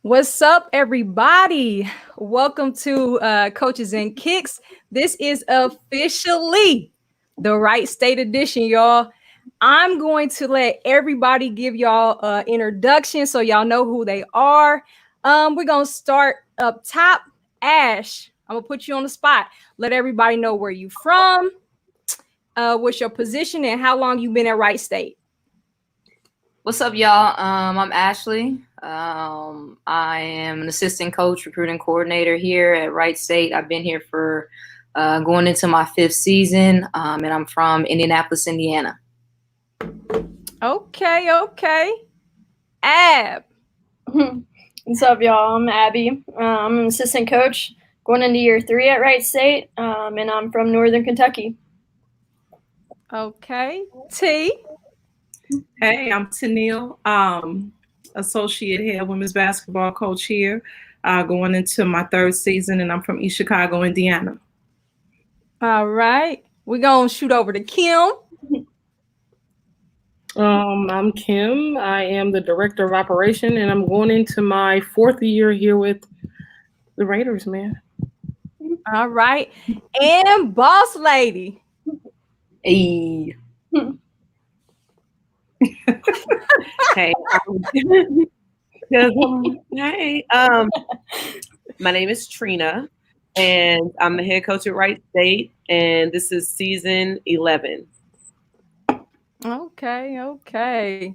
What's up, everybody? Welcome to Coaches and Kicks. This is officially the Wright State edition, y'all. I'm going to let everybody give y'all an introduction so y'all know who they are. We're going to start up top. Ash, I'm going to put you on the spot. Let everybody know where you from, what's your position, and how long you've been at Wright State. What's up, y'all? I'm Ashley. I am an assistant coach, recruiting coordinator here at Wright State. I've been here for going into my 5th season, and I'm from Indianapolis, Indiana. Okay. Ab. What's up, y'all? I'm Abby. I'm an assistant coach going into year 3 at Wright State, and I'm from Northern Kentucky. Okay. T. Hey, I'm Tennille, associate head women's basketball coach here, going into my 3rd season, and I'm from East Chicago, Indiana. All right. We're going to shoot over to Kim. I'm Kim. I am the director of operation, and I'm going into my 4th year here with the Raiders, man. All right. And boss lady. Hey. Hey, my name is Trina, and I'm the head coach at Wright State, and this is season 11. Okay.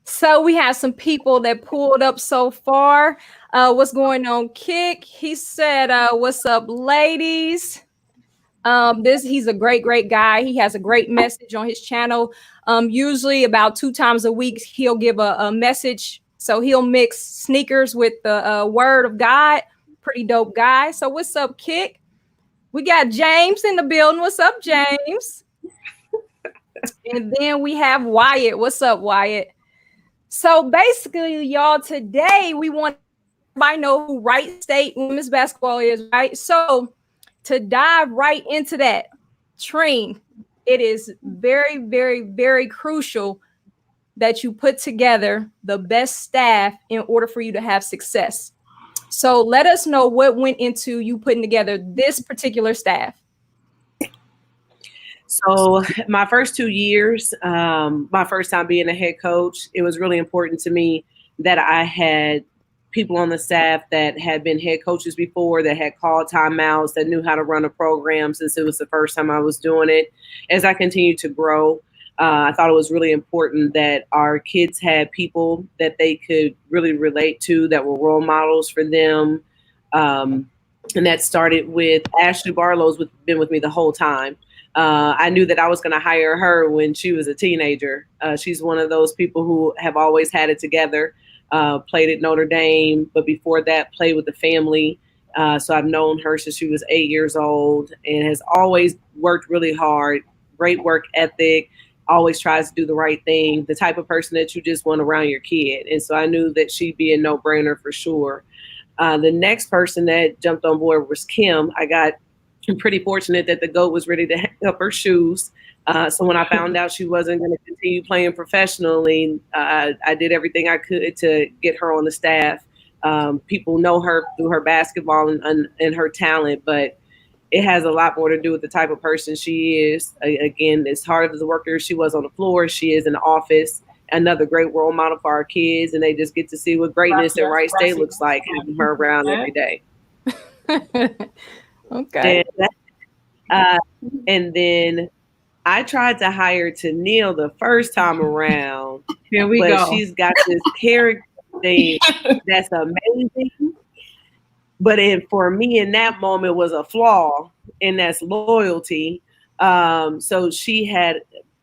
So we have some people that pulled up so far. What's going on, Kick? He said, what's up, ladies? He's a great guy. He has a great message on his channel. Usually about 2 times a week, he'll give a message. So he'll mix sneakers with the word of God. Pretty dope guy. So what's up, Kick? We got James in the building. What's up, James? And then we have Wyatt. What's up, Wyatt? So basically, y'all, today we want to know who Wright State women's basketball is, right? So to dive right into that, Trine, it is very crucial that you put together the best staff in order for you to have success. So let us know what went into you putting together this particular staff. So my first 2 years, my first time being a head coach, it was really important to me that I had people on the staff that had been head coaches before, that had called timeouts, that knew how to run a program since it was the first time I was doing it. As I continued to grow, I thought it was really important that our kids had people that they could really relate to, that were role models for them. And that started with Ashley Barlow, who's been with me the whole time. I knew that I was going to hire her when she was a teenager. She's one of those people who have always had it together. Played at Notre Dame, but before that played with the family. So I've known her since she was 8 years old and has always worked really hard, great work ethic, always tries to do the right thing, the type of person that you just want around your kid. And so I knew that she'd be a no-brainer for sure. The next person that jumped on board was Kim. I got pretty fortunate that the GOAT was ready to hang up her shoes. So when I found out she wasn't going to continue playing professionally, I did everything I could to get her on the staff. People know her through her basketball and her talent, but it has a lot more to do with the type of person she is. Again, as hard as the worker she was on the floor, she is in the office. Another great role model for our kids, and they just get to see what greatness at Wright State looks like, having her around every day. Okay. And then I tried to hire Tennille the first time around. Here we go. She's got this character thing that's amazing. But for me in that moment was a flaw, and that's loyalty. So she had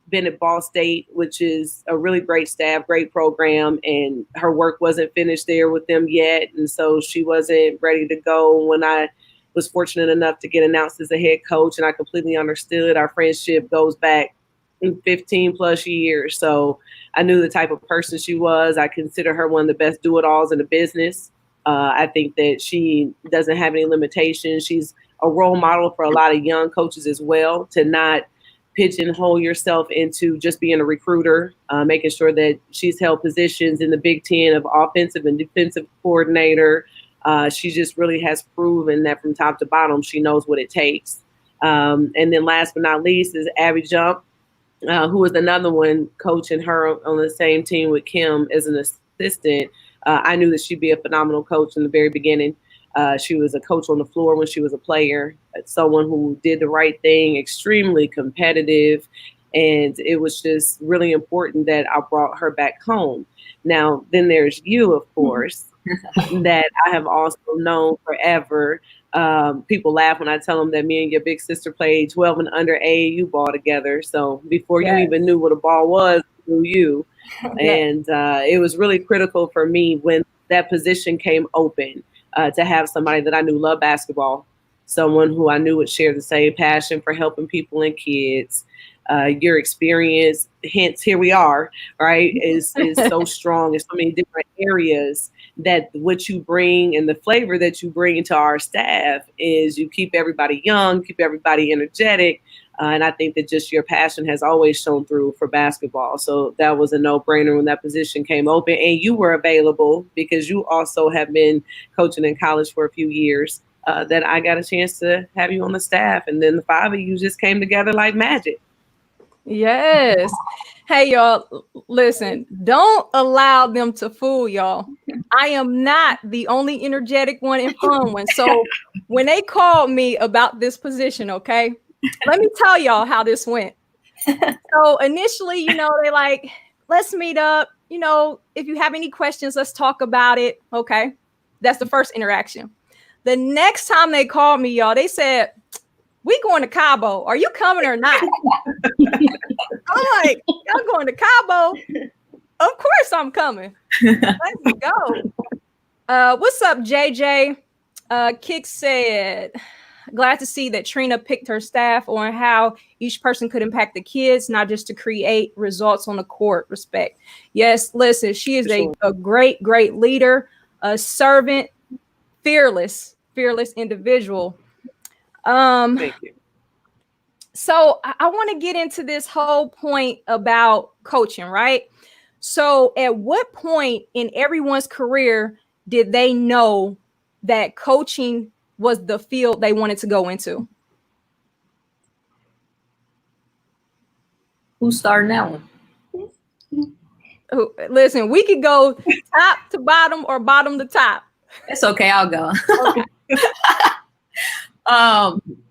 been at Ball State, which is a really great staff, great program, and her work wasn't finished there with them yet. And so she wasn't ready to go when I was fortunate enough to get announced as a head coach, and I completely understood. Our friendship goes back 15 plus years. So I knew the type of person she was. I consider her one of the best do-it-alls in the business. I think that she doesn't have any limitations. She's a role model for a lot of young coaches as well, to not pigeonhole yourself into just being a recruiter, making sure that she's held positions in the Big Ten of offensive and defensive coordinator. She just really has proven that from top to bottom, she knows what it takes. And then last but not least is Abby Jump, who was another one coaching her on the same team with Kim as an assistant. I knew that she'd be a phenomenal coach in the very beginning. She was a coach on the floor when she was a player, someone who did the right thing, extremely competitive. And it was just really important that I brought her back home. Now, then there's you, of course, that I have also known forever. People laugh when I tell them that me and your big sister played 12 and under AAU ball together. So before you even knew what a ball was, I knew you. And it was really critical for me when that position came open to have somebody that I knew loved basketball, someone who I knew would share the same passion for helping people and kids. Your experience, hence here we are, right, is so strong in so many different areas that what you bring and the flavor that you bring into our staff is you keep everybody young, keep everybody energetic. And I think that just your passion has always shown through for basketball. So that was a no-brainer when that position came open. And you were available because you also have been coaching in college for a few years, that I got a chance to have you on the staff. And then the five of you just came together like magic. Yes. Hey, y'all, listen, don't allow them to fool y'all. I am not the only energetic one and fun one. So when they called me about this position, okay, let me tell y'all how this went. So initially, they like, let's meet up. If you have any questions, let's talk about it. Okay. That's the first interaction. The next time they called me, y'all, they said, we going to Cabo. Are you coming or not? I'm like, y'all going to Cabo? Of course I'm coming. Let's go. What's up, JJ? Kick said, glad to see that Trina picked her staff on how each person could impact the kids, not just to create results on the court. Respect. Yes, listen, she is a great, great leader, a servant, fearless individual. Thank you. So I want to get into this whole point about coaching, right? So at what point in everyone's career did they know that coaching was the field they wanted to go into? Who's starting that one? Listen, we could go top to bottom or bottom to top. It's okay, I'll go.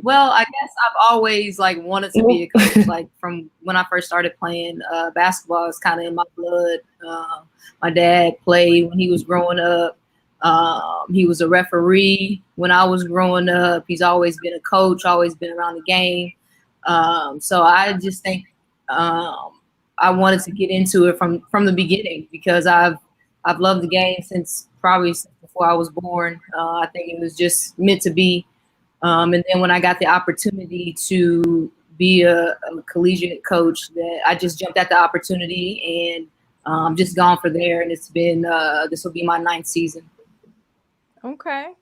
Well, I guess I've always wanted to be a coach. From when I first started playing basketball, it's kind of in my blood. My dad played when he was growing up. He was a referee when I was growing up. He's always been a coach, always been around the game. So I just think I wanted to get into it from the beginning because I've loved the game since before I was born. I think it was just meant to be. And then when I got the opportunity to be a collegiate coach, that I just jumped at the opportunity and just gone for there. And it's been this will be my 9th season. Okay.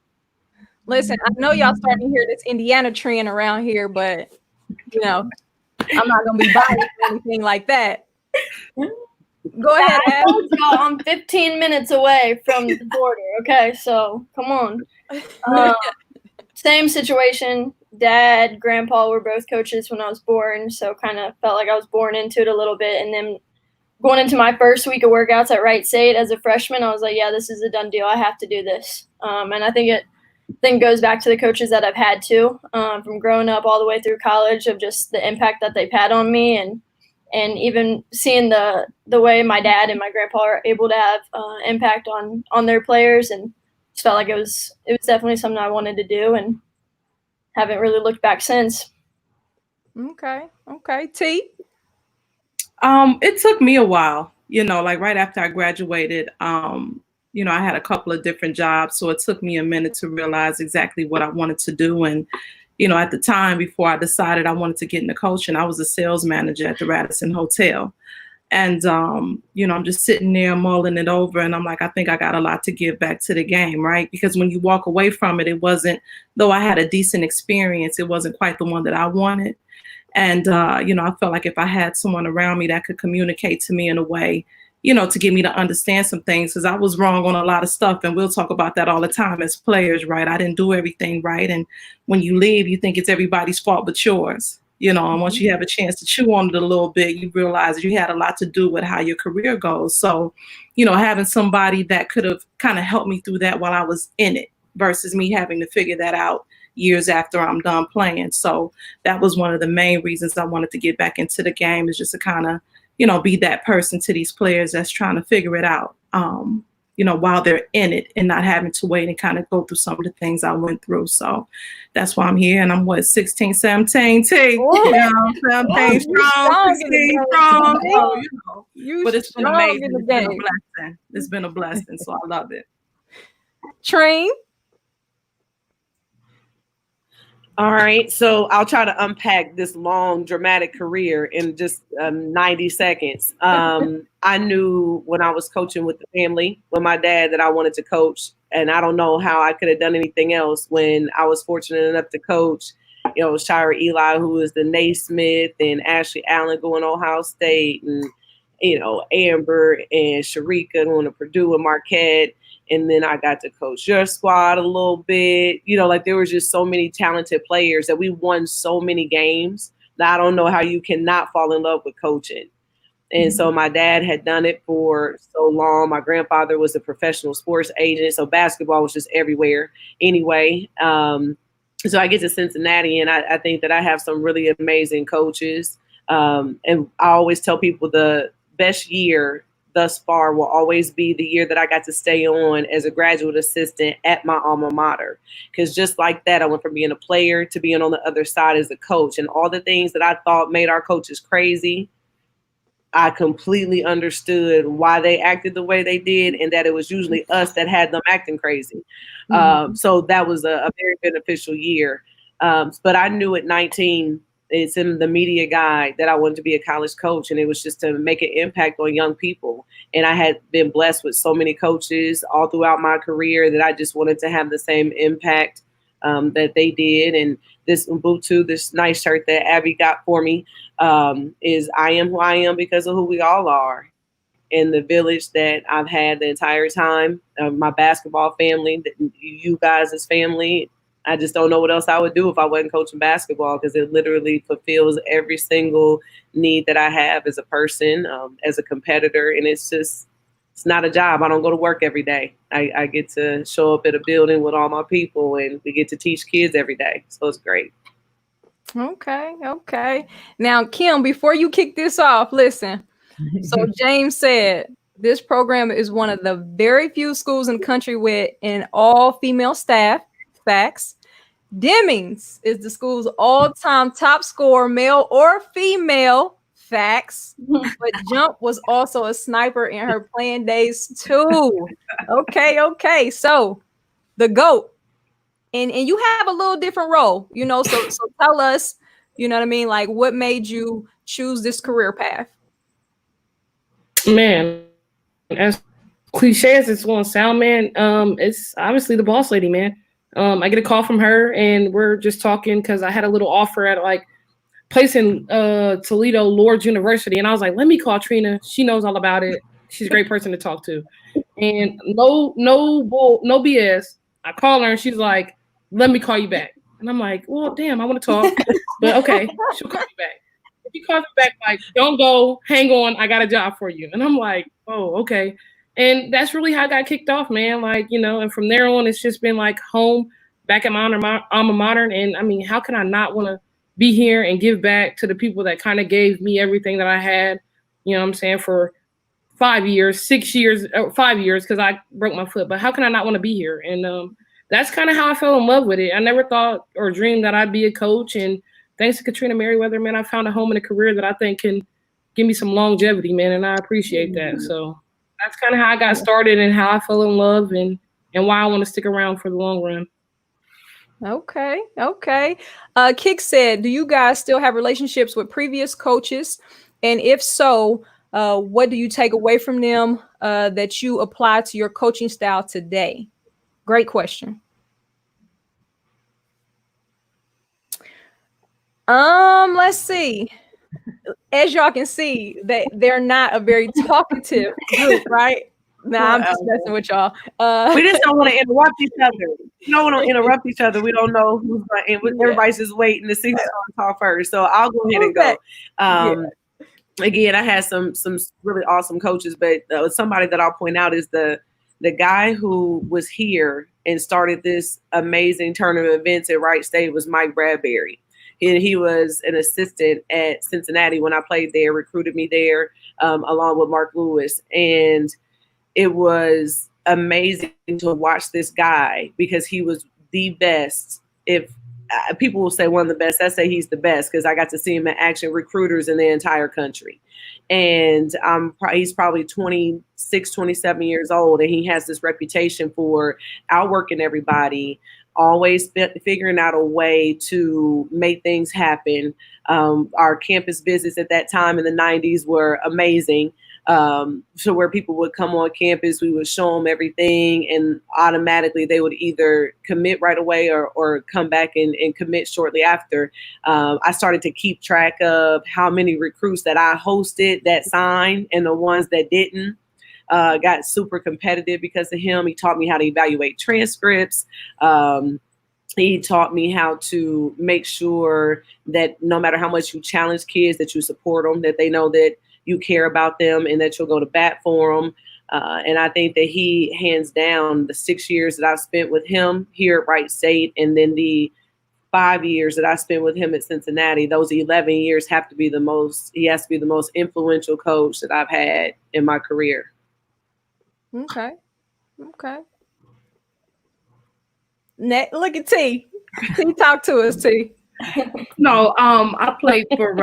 Listen, I know y'all starting to hear this Indiana trend around here, but I'm not gonna be biased or anything like that. Go ahead. I told y'all I'm 15 minutes away from the border. Okay, so come on. Same situation. Dad, grandpa were both coaches when I was born, so kind of felt like I was born into it a little bit. And then going into my first week of workouts at Wright State as a freshman, I was like, yeah, this is a done deal. I have to do this. And I think it goes back to the coaches that I've had too, from growing up all the way through college, of just the impact that they've had on me, and even seeing the way my dad and my grandpa are able to have impact on their players, and just felt like it was definitely something I wanted to do, and haven't really looked back since. Okay. T? It took me a while, right after I graduated, I had a couple of different jobs. So it took me a minute to realize exactly what I wanted to do. And, at the time before I decided I wanted to get into coaching, I was a sales manager at the Radisson Hotel. And, I'm just sitting there mulling it over, and I'm like, I think I got a lot to give back to the game, right? Because when you walk away from it, it wasn't, though I had a decent experience, it wasn't quite the one that I wanted. And, I felt like if I had someone around me that could communicate to me in a way, to get me to understand some things, because I was wrong on a lot of stuff. And we'll talk about that all the time as players, right? I didn't do everything right. And when you leave, you think it's everybody's fault but yours, and once you have a chance to chew on it a little bit, you realize you had a lot to do with how your career goes. So, having somebody that could have kind of helped me through that while I was in it versus me having to figure that out years after I'm done playing. So that was one of the main reasons I wanted to get back into the game, is just to kind of, be that person to these players that's trying to figure it out, while they're in it and not having to wait and kind of go through some of the things I went through. So that's why I'm here. And I'm 16, 17, T. I'm 17 strong, 16 strong. So, but it's been amazing. It's been a blessing. It's been a blessing. So I love it. Train. All right, so I'll try to unpack this long, dramatic career in just 90 seconds. I knew when I was coaching with the family, with my dad, that I wanted to coach, and I don't know how I could have done anything else when I was fortunate enough to coach, Shira Eli, who was the Naismith, and Ashley Allen going to Ohio State, and, Amber and Sharika going to Purdue and Marquette. And then I got to coach your squad a little bit. There was just so many talented players that we won so many games that I don't know how you cannot fall in love with coaching. And so my dad had done it for so long. My grandfather was a professional sports agent, so basketball was just everywhere anyway. So I get to Cincinnati, and I think that I have some really amazing coaches. And I always tell people the best year thus far will always be the year that I got to stay on as a graduate assistant at my alma mater. Because just like that, I went from being a player to being on the other side as a coach. And all the things that I thought made our coaches crazy, I completely understood why they acted the way they did, and that it was usually us that had them acting crazy. So that was a very beneficial year. But I knew at 19, it's in the media guide, that I wanted to be a college coach, and it was just to make an impact on young people. And I had been blessed with so many coaches all throughout my career that I just wanted to have the same impact that they did. And this Ubuntu, this nice shirt that Abby got for me, is I am who I am because of who we all are. In the village that I've had the entire time, my basketball family, you guys as family, I just don't know what else I would do if I wasn't coaching basketball, because it literally fulfills every single need that I have as a person, as a competitor. And it's not a job. I don't go to work every day. I get to show up at a building with all my people, and we get to teach kids every day. So it's great. Okay. Now, Kim, before you kick this off, listen. So James said this program is one of the very few schools in the country with an all-female staff. Facts. Demmings is the school's all-time top scorer, male or female. Facts. But Jump was also a sniper in her playing days too. Okay. So the GOAT. And you have a little different role, so tell us, you know what I mean? Like, what made you choose this career path? Man, as cliche as it's going to sound, man, it's obviously the boss lady, man. I get a call from her, and we're just talking because I had a little offer at place in Toledo, Lourdes University, and I was like, let me call Trina. She knows all about it. She's a great person to talk to, and no BS. I call her, and she's like, let me call you back, and I'm like, well, damn, I want to talk, but okay, she'll call me back. If she calls me back, like, don't go, hang on, I got a job for you, and I'm like, oh, okay. And that's really how I got kicked off, man. And from there on, it's just been like home, back at my alma mater. And I mean, how can I not want to be here and give back to the people that kind of gave me everything that I had, what I'm saying, for 5 years, 6 years, 5 years, because I broke my foot. But how can I not want to be here? And that's kind of how I fell in love with it. I never thought or dreamed that I'd be a coach. And thanks to Katrina Merriweather, man, I found a home in a career that I think can give me some longevity, man. And I appreciate that. So that's kind of how I got started and how I fell in love and why I want to stick around for the long run. Okay. Kick said, do you guys still have relationships with previous coaches? And if so, what do you take away from them that you apply to your coaching style today? Great question. Let's see. As y'all can see, they're not a very talkative group, right? Nah, I'm just messing with y'all. We just don't want to interrupt each other. We don't want to interrupt each other. We don't know who's going to, everybody's just waiting to see who's going to talk first. So I'll go ahead and go. Again, I had some really awesome coaches, but somebody that I'll point out is the guy who was here and started this amazing turn of events at Wright State was Mike Bradbury. And he was an assistant at Cincinnati when I played there, recruited me there along with Mark Lewis. And it was amazing to watch this guy because he was the best. If people will say one of the best, I say he's the best because I got to see him in action, recruiters in the entire country. And he's probably 26, 27 years old, and he has this reputation for outworking everybody, always figuring out a way to make things happen. Our campus visits at that time in the 90s were amazing. So where people would come on campus, we would show them everything, and automatically they would either commit right away or come back and commit shortly after. I started to keep track of how many recruits that I hosted that signed and the ones that didn't. Got super competitive because of him. He taught me how to evaluate transcripts. He taught me how to make sure that no matter how much you challenge kids, that you support them, that they know that you care about them and that you'll go to bat for them. And I think that he, hands down, the 6 years that I've spent with him here at Wright State, and then the 5 years that I spent with him at Cincinnati, those 11 years he has to be the most influential coach that I've had in my career. Okay. Look at T. T, talk to us, T. No, I played for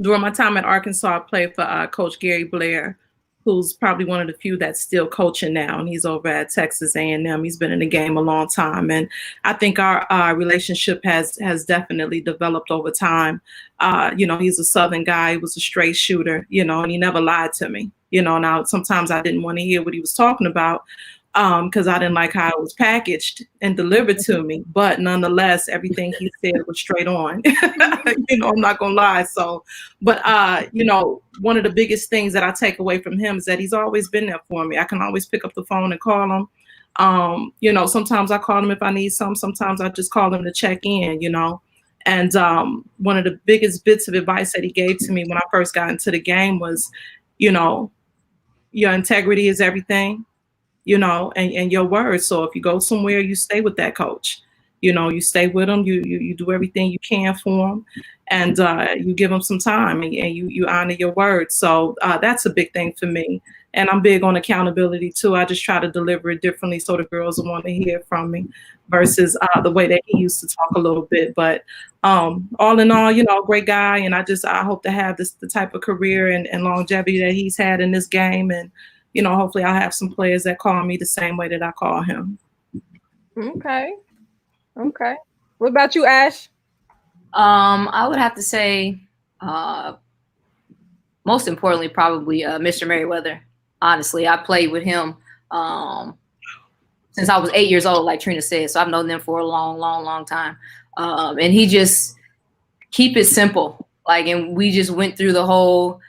during my time at Arkansas. I played for Coach Gary Blair, who's probably one of the few that's still coaching now, and he's over at Texas A&M. He's been in the game a long time, and I think our relationship has definitely developed over time. He's a Southern guy. He was a straight shooter, and he never lied to me. Now sometimes I didn't want to hear what he was talking about, because I didn't like how it was packaged and delivered to me. But nonetheless, everything he said was straight on. I'm not gonna lie. So, but one of the biggest things that I take away from him is that he's always been there for me. I can always pick up the phone and call him. Sometimes I call him if I need something. Sometimes I just call him to check in. And one of the biggest bits of advice that he gave to me when I first got into the game was, your integrity is everything. And your word. So if you go somewhere, you stay with that coach. You stay with them. You do everything you can for them, and you give them some time, and you honor your word. So that's a big thing for me. And I'm big on accountability too. I just try to deliver it differently so the girls will want to hear from me versus the way that he used to talk a little bit. But all in all, great guy. And I hope to have the type of career and longevity that he's had in this game. And hopefully I'll have some players that call me the same way that I call him. Okay. What about you, Ash? I would have to say, most importantly, probably Mr. Merriweather. Honestly, I played with him since I was 8 years old, like Trina said. So I've known them for a long, long, long time. And he just keep it simple. And we just went through the whole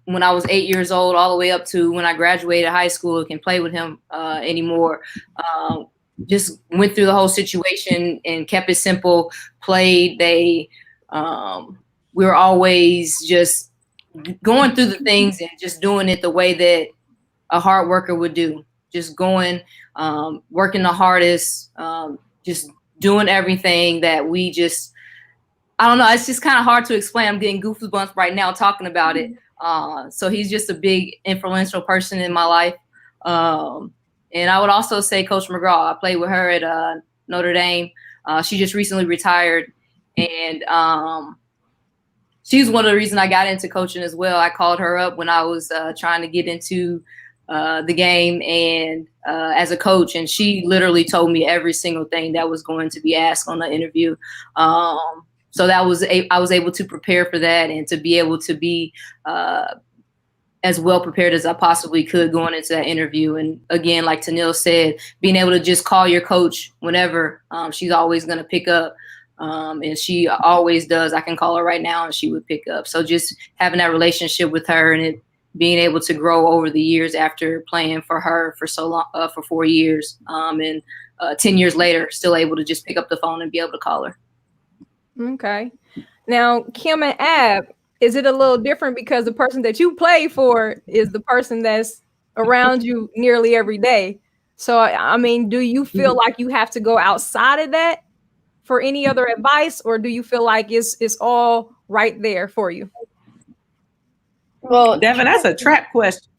when I was 8 years old, all the way up to when I graduated high school, I can play with him anymore. Just went through the whole situation and kept it simple, played. We were always just going through the things and just doing it the way that a hard worker would do. Just going, working the hardest, just doing everything that we just, I don't know. It's just kind of hard to explain. I'm getting goosebumps right now talking about it. So he's just a big influential person in my life. And I would also say Coach McGraw. I played with her at Notre Dame. She just recently retired. And she's one of the reasons I got into coaching as well. I called her up when I was trying to get into the game and as a coach. And she literally told me every single thing that was going to be asked on the interview. So I was able to prepare for that and to be able to be as well prepared as I possibly could going into that interview. And again, like Tennille said, being able to just call your coach whenever, she's always going to pick up. And she always does. I can call her right now and she would pick up. So just having that relationship with her and it being able to grow over the years after playing for her for so long, for 4 years, and 10 years later, still able to just pick up the phone and be able to call her. Okay. Now, Kim and Ab, is it a little different because the person that you play for is the person that's around you nearly every day? So, I mean, do you feel like you have to go outside of that for any other advice, or do you feel like it's all right there for you? Well, Devin, that's a trap question.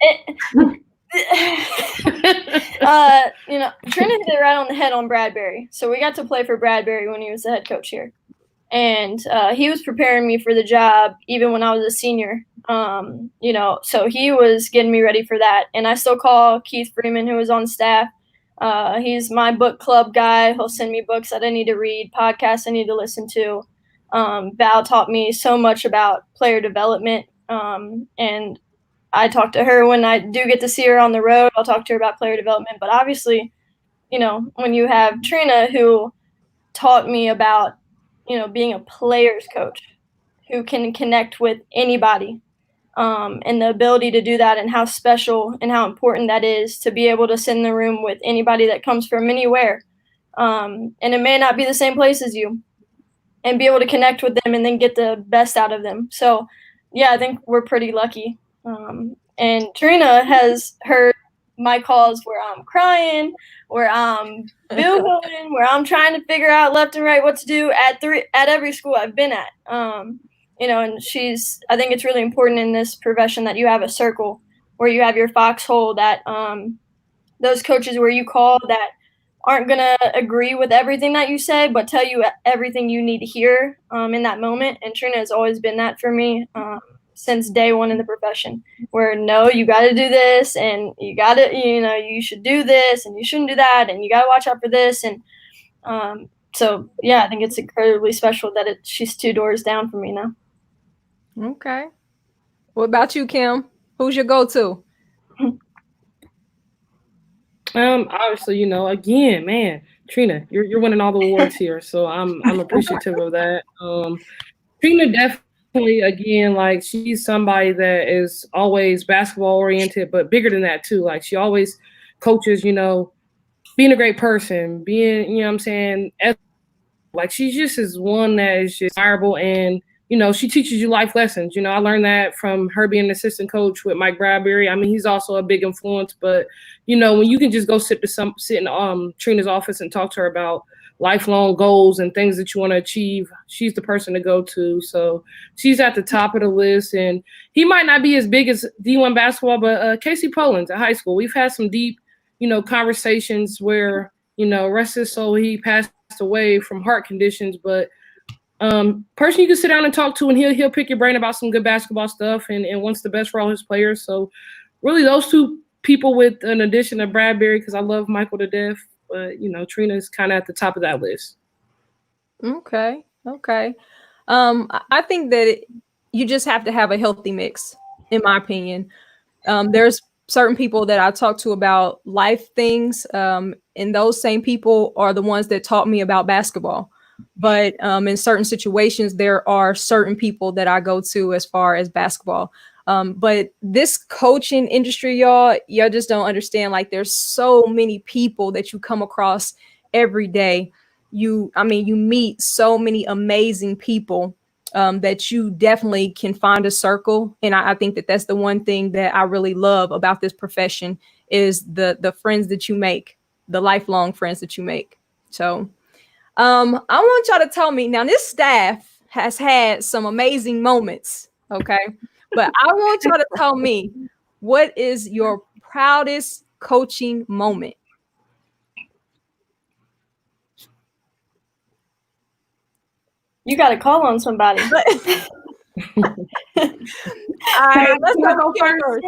Trina hit it right on the head on Bradbury. So we got to play for Bradbury when he was the head coach here. And he was preparing me for the job even when I was a senior. So he was getting me ready for that. And I still call Keith Freeman, who was on staff. He's my book club guy. He'll send me books that I need to read, podcasts I need to listen to. Val taught me so much about player development. And I talk to her when I do get to see her on the road. I'll talk to her about player development. But obviously, when you have Trina, who taught me about, being a player's coach who can connect with anybody, and the ability to do that and how special and how important that is to be able to sit in the room with anybody that comes from anywhere. And it may not be the same place as you, and be able to connect with them and then get the best out of them. So, yeah, I think we're pretty lucky. And Trina has heard my calls where I'm crying, where I'm boo-hooing, where I'm trying to figure out left and right what to do at every school I've been at. And I think it's really important in this profession that you have a circle where you have your foxhole, that those coaches where you call that aren't going to agree with everything that you say, but tell you everything you need to hear in that moment. And Trina has always been that for me since day one in the profession, where no, you got to do this, and you got to, you should do this, and you shouldn't do that, and you got to watch out for this. And so, yeah, I think it's incredibly special that she's 2 doors down from me now. Okay. What about you, Kim? Who's your go-to? Obviously, again, man, Trina, you're winning all the awards here, so I'm appreciative of that. Trina definitely, again, like, she's somebody that is always basketball oriented, but bigger than that too. Like, she always coaches, being a great person, being, what I'm saying, like, she just is one that is just admirable, and she teaches you life lessons. I learned that from her being an assistant coach with Mike Bradbury. I mean, he's also a big influence, but when you can just go sit in Trina's office and talk to her about lifelong goals and things that you want to achieve, she's the person to go to. So she's at the top of the list. And he might not be as big as D1 basketball, but Casey Poland's at high school. We've had some deep, conversations where, rest his soul, he passed away from heart conditions, but person you can sit down and talk to, and he'll pick your brain about some good basketball stuff and wants the best for all his players. So really those 2 people, with an addition of Bradbury, because I love Michael to death, but Trina's kind of at the top of that list. Okay. I think that you just have to have a healthy mix, in my opinion. There's certain people that I talk to about life things, and those same people are the ones that taught me about basketball. But in certain situations, there are certain people that I go to as far as basketball. But this coaching industry, y'all just don't understand. Like, there's so many people that you come across every day. You meet so many amazing people that you definitely can find a circle. And I think that that's the one thing that I really love about this profession is the friends that you make, the lifelong friends that you make. So I want y'all to tell me now, this staff has had some amazing moments. Okay. But I want y'all to tell me, what is your proudest coaching moment? You got to call on somebody. All right, let's go first.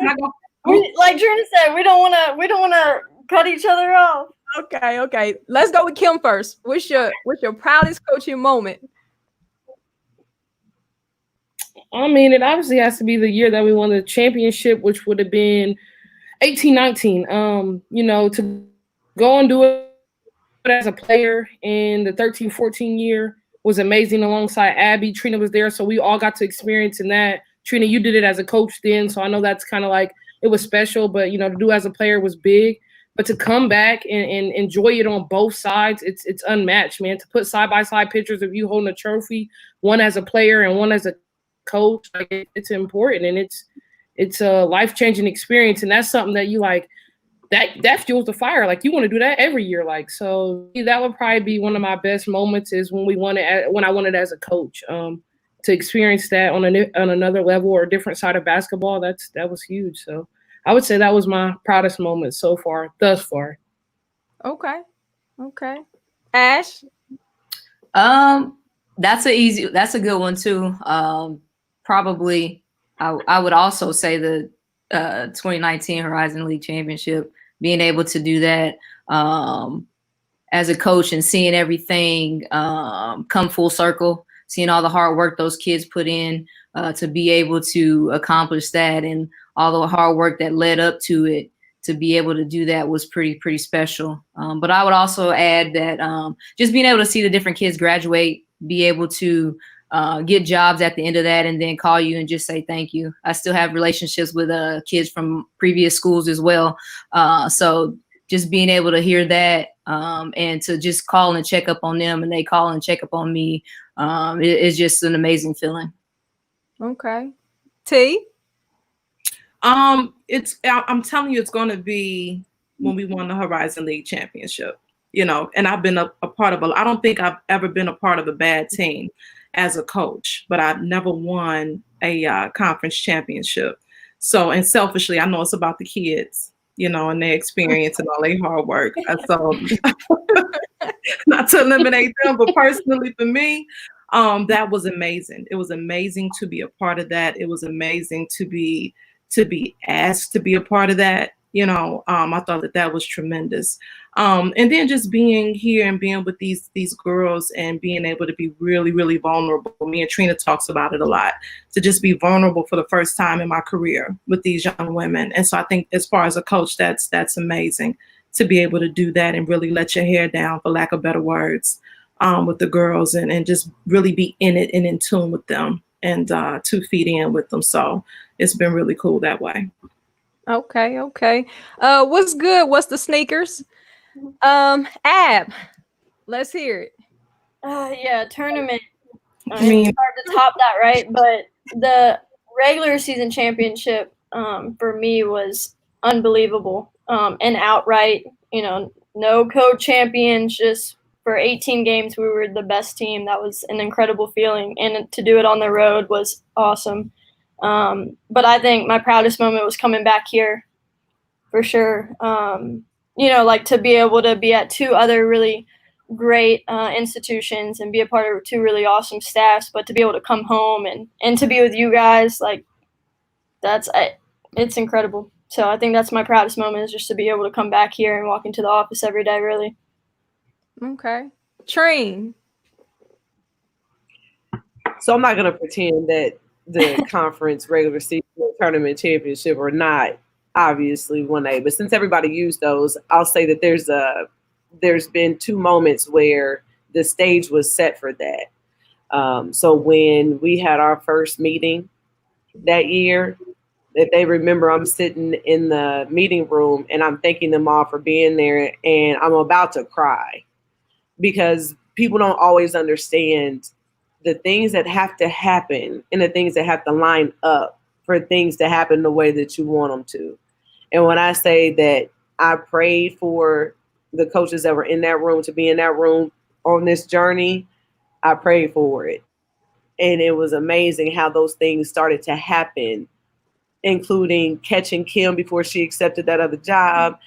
Like Trina said, we don't want to cut each other off. Okay. Let's go with Kim first. What's your proudest coaching moment? I mean, it obviously has to be the year that we won the championship, which would have been 18-19. To go and do it as a player in the 13-14 year was amazing alongside Abby. Trina was there, so we all got to experience in that. Trina, you did it as a coach then, so I know that's kind of like, it was special, but to do as a player was big. But to come back and enjoy it on both sides, it's unmatched, man. To put side by side pictures of you holding a trophy, one as a player and one as a coach, like it's important, and it's a life-changing experience, and that's something that you like. That fuels the fire. Like, you want to do that every year. Like, so that would probably be one of my best moments, is when I won it as a coach. To experience that on another level or a different side of basketball, that was huge. So I would say that was my proudest moment thus far. Okay. Ash? That's a good one too. Probably I would also say the 2019 Horizon League Championship, being able to do that as a coach and seeing everything come full circle, seeing all the hard work those kids put in to be able to accomplish that, and all the hard work that led up to it, to be able to do that was pretty special. But I would also add that just being able to see the different kids graduate, be able to get jobs at the end of that, and then call you and just say thank you. I still have relationships with kids from previous schools as well. So just being able to hear that and to just call and check up on them, and they call and check up on me, it's just an amazing feeling. Okay. T? I'm telling you, it's going to be when we won the Horizon League Championship, and I've been a part of I don't think I've ever been a part of a bad team as a coach, but I've never won a conference championship. So, and selfishly, I know it's about the kids, and their experience and all their hard work. So not to eliminate them, but personally for me, that was amazing. It was amazing to be a part of that. It was amazing to be asked to be a part of that. I thought that was tremendous. And then just being here and being with these girls and being able to be really, really vulnerable. Me and Trina talks about it a lot, to just be vulnerable for the first time in my career with these young women. And so I think, as far as a coach, that's amazing to be able to do that and really let your hair down, for lack of better words, with the girls, and just really be in it and in tune with them, and 2 feet in with them. So it's been really cool that way. Okay. What's good? What's the sneakers? Ab, let's hear it. Yeah, tournament. It's hard to top that, right? But the regular season championship for me was unbelievable. And outright, no co-champions, just for 18 games, we were the best team. That was an incredible feeling. And to do it on the road was awesome. But I think my proudest moment was coming back here, for sure. Like to be able to be at 2 other really great institutions and be a part of 2 really awesome staffs, but to be able to come home and to be with you guys, like it's incredible. So I think that's my proudest moment, is just to be able to come back here and walk into the office every day, really. Okay. Trine. So I'm not going to pretend that the conference regular season tournament championship or not obviously 1A, but since everybody used those, I'll say that there's been 2 moments where the stage was set for that. So when we had our first meeting that year, if they remember, I'm sitting in the meeting room and I'm thanking them all for being there, and I'm about to cry, because people don't always understand the things that have to happen and the things that have to line up for things to happen the way that you want them to. And when I say that I prayed for the coaches that were in that room to be in that room on this journey, I prayed for it. And it was amazing how those things started to happen, including catching Kim before she accepted that other job,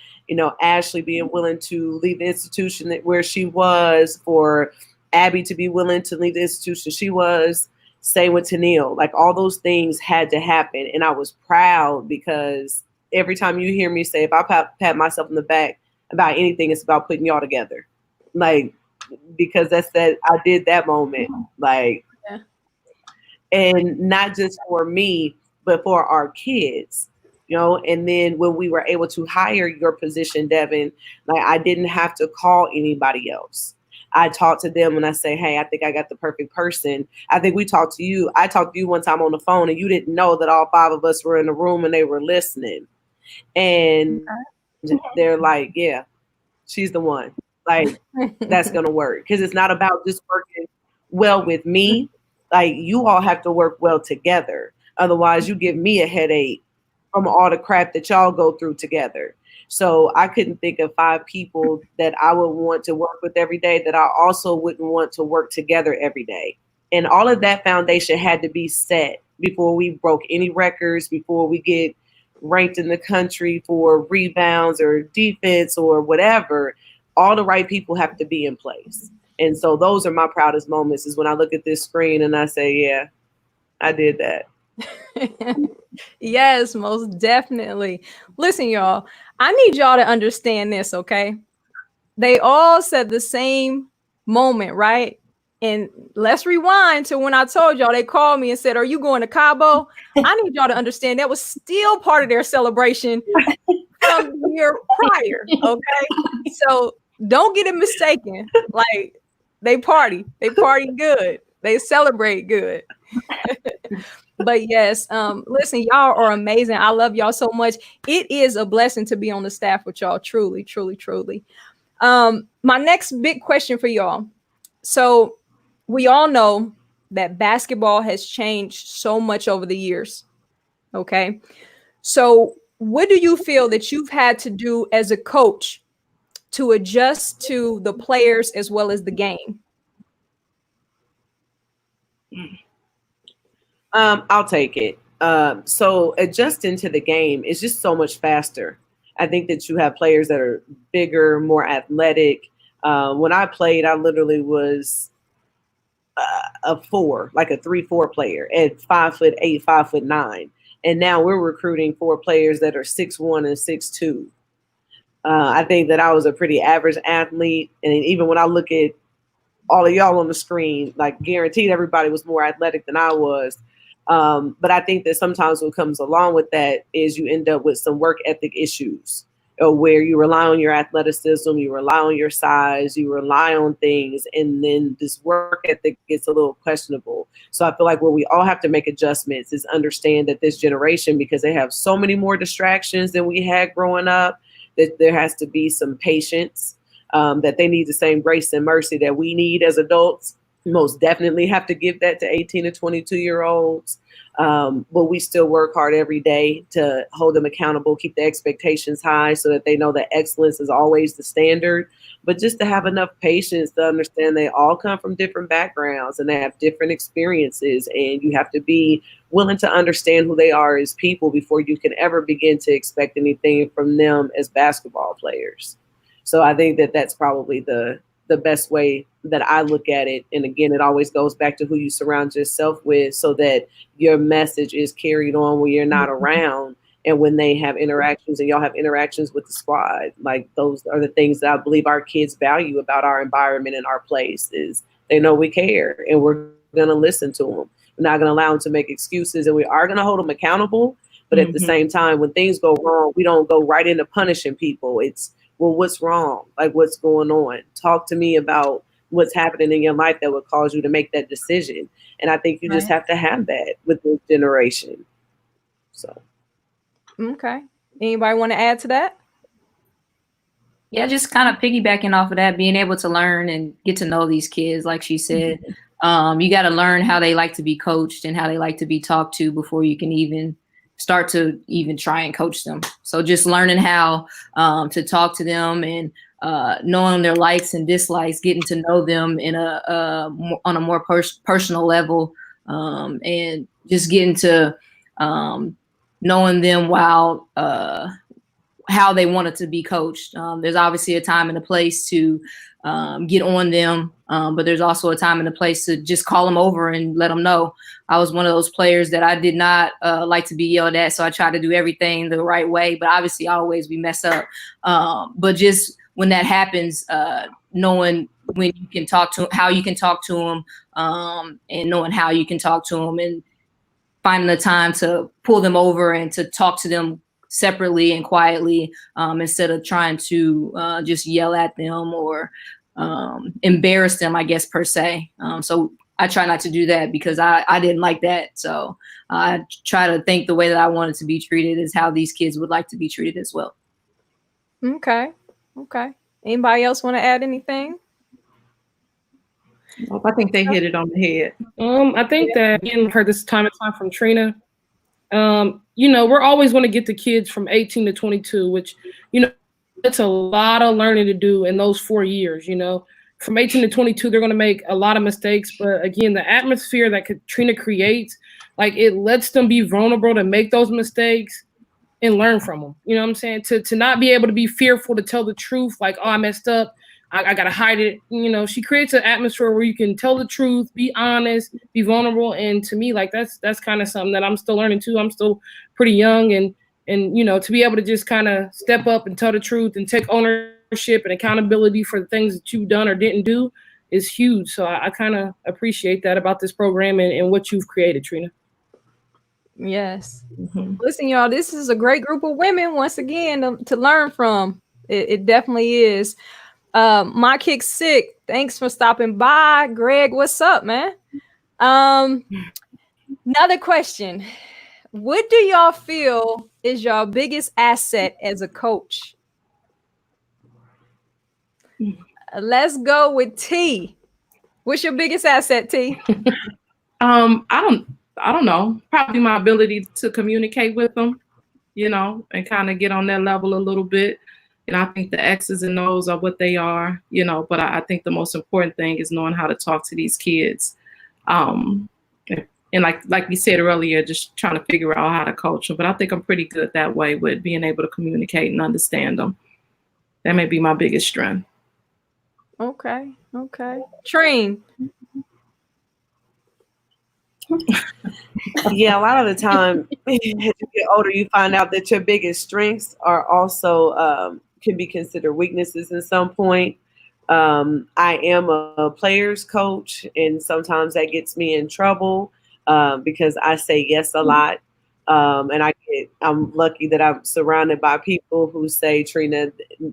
Ashley being willing to leave the institution where she was, for Abby to be willing to leave the institution she was, same with Tennille. Like, all those things had to happen. And I was proud, because every time you hear me say, if I pat myself on the back about anything, it's about putting y'all together. Like, because that's that, I did that moment. Like, yeah. And not just for me, but for our kids, and then when we were able to hire your position, Devin, like, I didn't have to call anybody else. I talk to them and I say, hey, I think I got the perfect person. I think we talked to you. I talked to you one time on the phone and you didn't know that all 5 of us were in the room and they were listening. And they're like, yeah, she's the one. Like, that's going to work. Because it's not about just working well with me. Like, you all have to work well together. Otherwise, you give me a headache from all the crap that y'all go through together. So I couldn't think of 5 people that I would want to work with every day that I also wouldn't want to work together every day. And all of that foundation had to be set before we broke any records, before we get ranked in the country for rebounds or defense or whatever. All the right people have to be in place. And so those are my proudest moments, is when I look at this screen and I say, yeah, I did that. Yes, most definitely. Listen, y'all, I need y'all to understand this, okay? They all said the same moment, right? And let's rewind to when I told y'all, they called me and said, are you going to Cabo? I need y'all to understand that was still part of their celebration from the year prior, okay? So don't get it mistaken. Like, they party good. They celebrate good. But yes, listen, y'all are amazing. I love y'all so much. It is a blessing to be on the staff with y'all. Truly, truly, truly. My next big question for y'all. So we all know that basketball has changed so much over the years. Okay. So what do you feel that you've had to do as a coach to adjust to the players as well as the game? I'll take it. So adjusting to the game is just so much faster. I think that you have players that are bigger, more athletic. When I played, I literally was a 4, like a 3-4 player at 5'8", 5'9". And now we're recruiting 4 players that are 6'1" and 6'2". I think that I was a pretty average athlete. And even when I look at all of y'all on the screen, like, guaranteed everybody was more athletic than I was. But I think that sometimes what comes along with that is you end up with some work ethic issues, where you rely on your athleticism, you rely on your size, you rely on things, and then this work ethic gets a little questionable. So I feel like where we all have to make adjustments is understand that this generation, because they have so many more distractions than we had growing up, that there has to be some patience, that they need the same grace and mercy that we need as adults. Most definitely have to give that to 18 to 22-year-olds. But we still work hard every day to hold them accountable, keep the expectations high so that they know that excellence is always the standard. But just to have enough patience to understand they all come from different backgrounds and they have different experiences. And you have to be willing to understand who they are as people before you can ever begin to expect anything from them as basketball players. So I think that that's probably the best way that I look at it. And again, it always goes back to who you surround yourself with so that your message is carried on when you're not around. And when they have interactions and y'all have interactions with the squad, like, those are the things that I believe our kids value about our environment and our place, is they know we care and we're going to listen to them. We're not going to allow them to make excuses, and we are going to hold them accountable. But at the same time, when things go wrong, we don't go right into punishing people. It's, well, what's wrong? Like, what's going on? Talk to me about what's happening in your life that would cause you to make that decision. And I think you just have to have that with this generation. So. Okay. Anybody want to add to that? Yeah, just kind of piggybacking off of that, being able to learn and get to know these kids, like she said. You got to learn how they like to be coached and how they like to be talked to before you can even start to even try and coach them. So just learning how to talk to them and knowing their likes and dislikes, getting to know them in on a more personal level, and just getting to knowing them while how they wanted to be coached. There's obviously a time and a place to get on them, but there's also a time and a place to just call them over and let them know. I was one of those players that I did not like to be yelled at, so I tried to do everything the right way, but obviously we mess up. But just when that happens, knowing when you can talk to how you can talk to them, and knowing how you can talk to them, and finding the time to pull them over and to talk to them separately and quietly, instead of trying to just yell at them or embarrass them, I guess, per se. So I try not to do that because I didn't like that. So I try to think the way that I wanted to be treated is how these kids would like to be treated as well. Okay. Anybody else want to add anything? I think they hit it on the head. I think that, again, I've heard this time and time from Trina. We're always going to get the kids from 18 to 22, which, it's a lot of learning to do in those 4 years. From 18 to 22, they're going to make a lot of mistakes. But again, the atmosphere that Katrina creates, like, it lets them be vulnerable to make those mistakes and learn from them. You know what I'm saying? To not be able to be fearful to tell the truth, like, oh, I messed up, I got to hide it. She creates an atmosphere where you can tell the truth, be honest, be vulnerable. And to me, like, that's kind of something that I'm still learning too. I'm still pretty young, and to be able to just kind of step up and tell the truth and take ownership and accountability for the things that you've done or didn't do is huge. So I kind of appreciate that about this program and what you've created, Trina. Yes. Listen, y'all, this is a great group of women, once again, to learn from. It definitely is. My Kick Sick, thanks for stopping by. Greg, what's up, man? Another question. What do y'all feel is your biggest asset as a coach? Let's go with T. What's your biggest asset, T? I don't know. Probably my ability to communicate with them, and kind of get on their level a little bit. And I think the X's and O's are what they are, but I think the most important thing is knowing how to talk to these kids. And like we said earlier, just trying to figure out how to coach them. But I think I'm pretty good that way with being able to communicate and understand them. That may be my biggest strength. Okay. Trine. Yeah, a lot of the time, as you get older, you find out that your biggest strengths are also can be considered weaknesses at some point. I am a player's coach, and sometimes that gets me in trouble because I say yes a lot. And I'm lucky that I'm surrounded by people who say, Trina,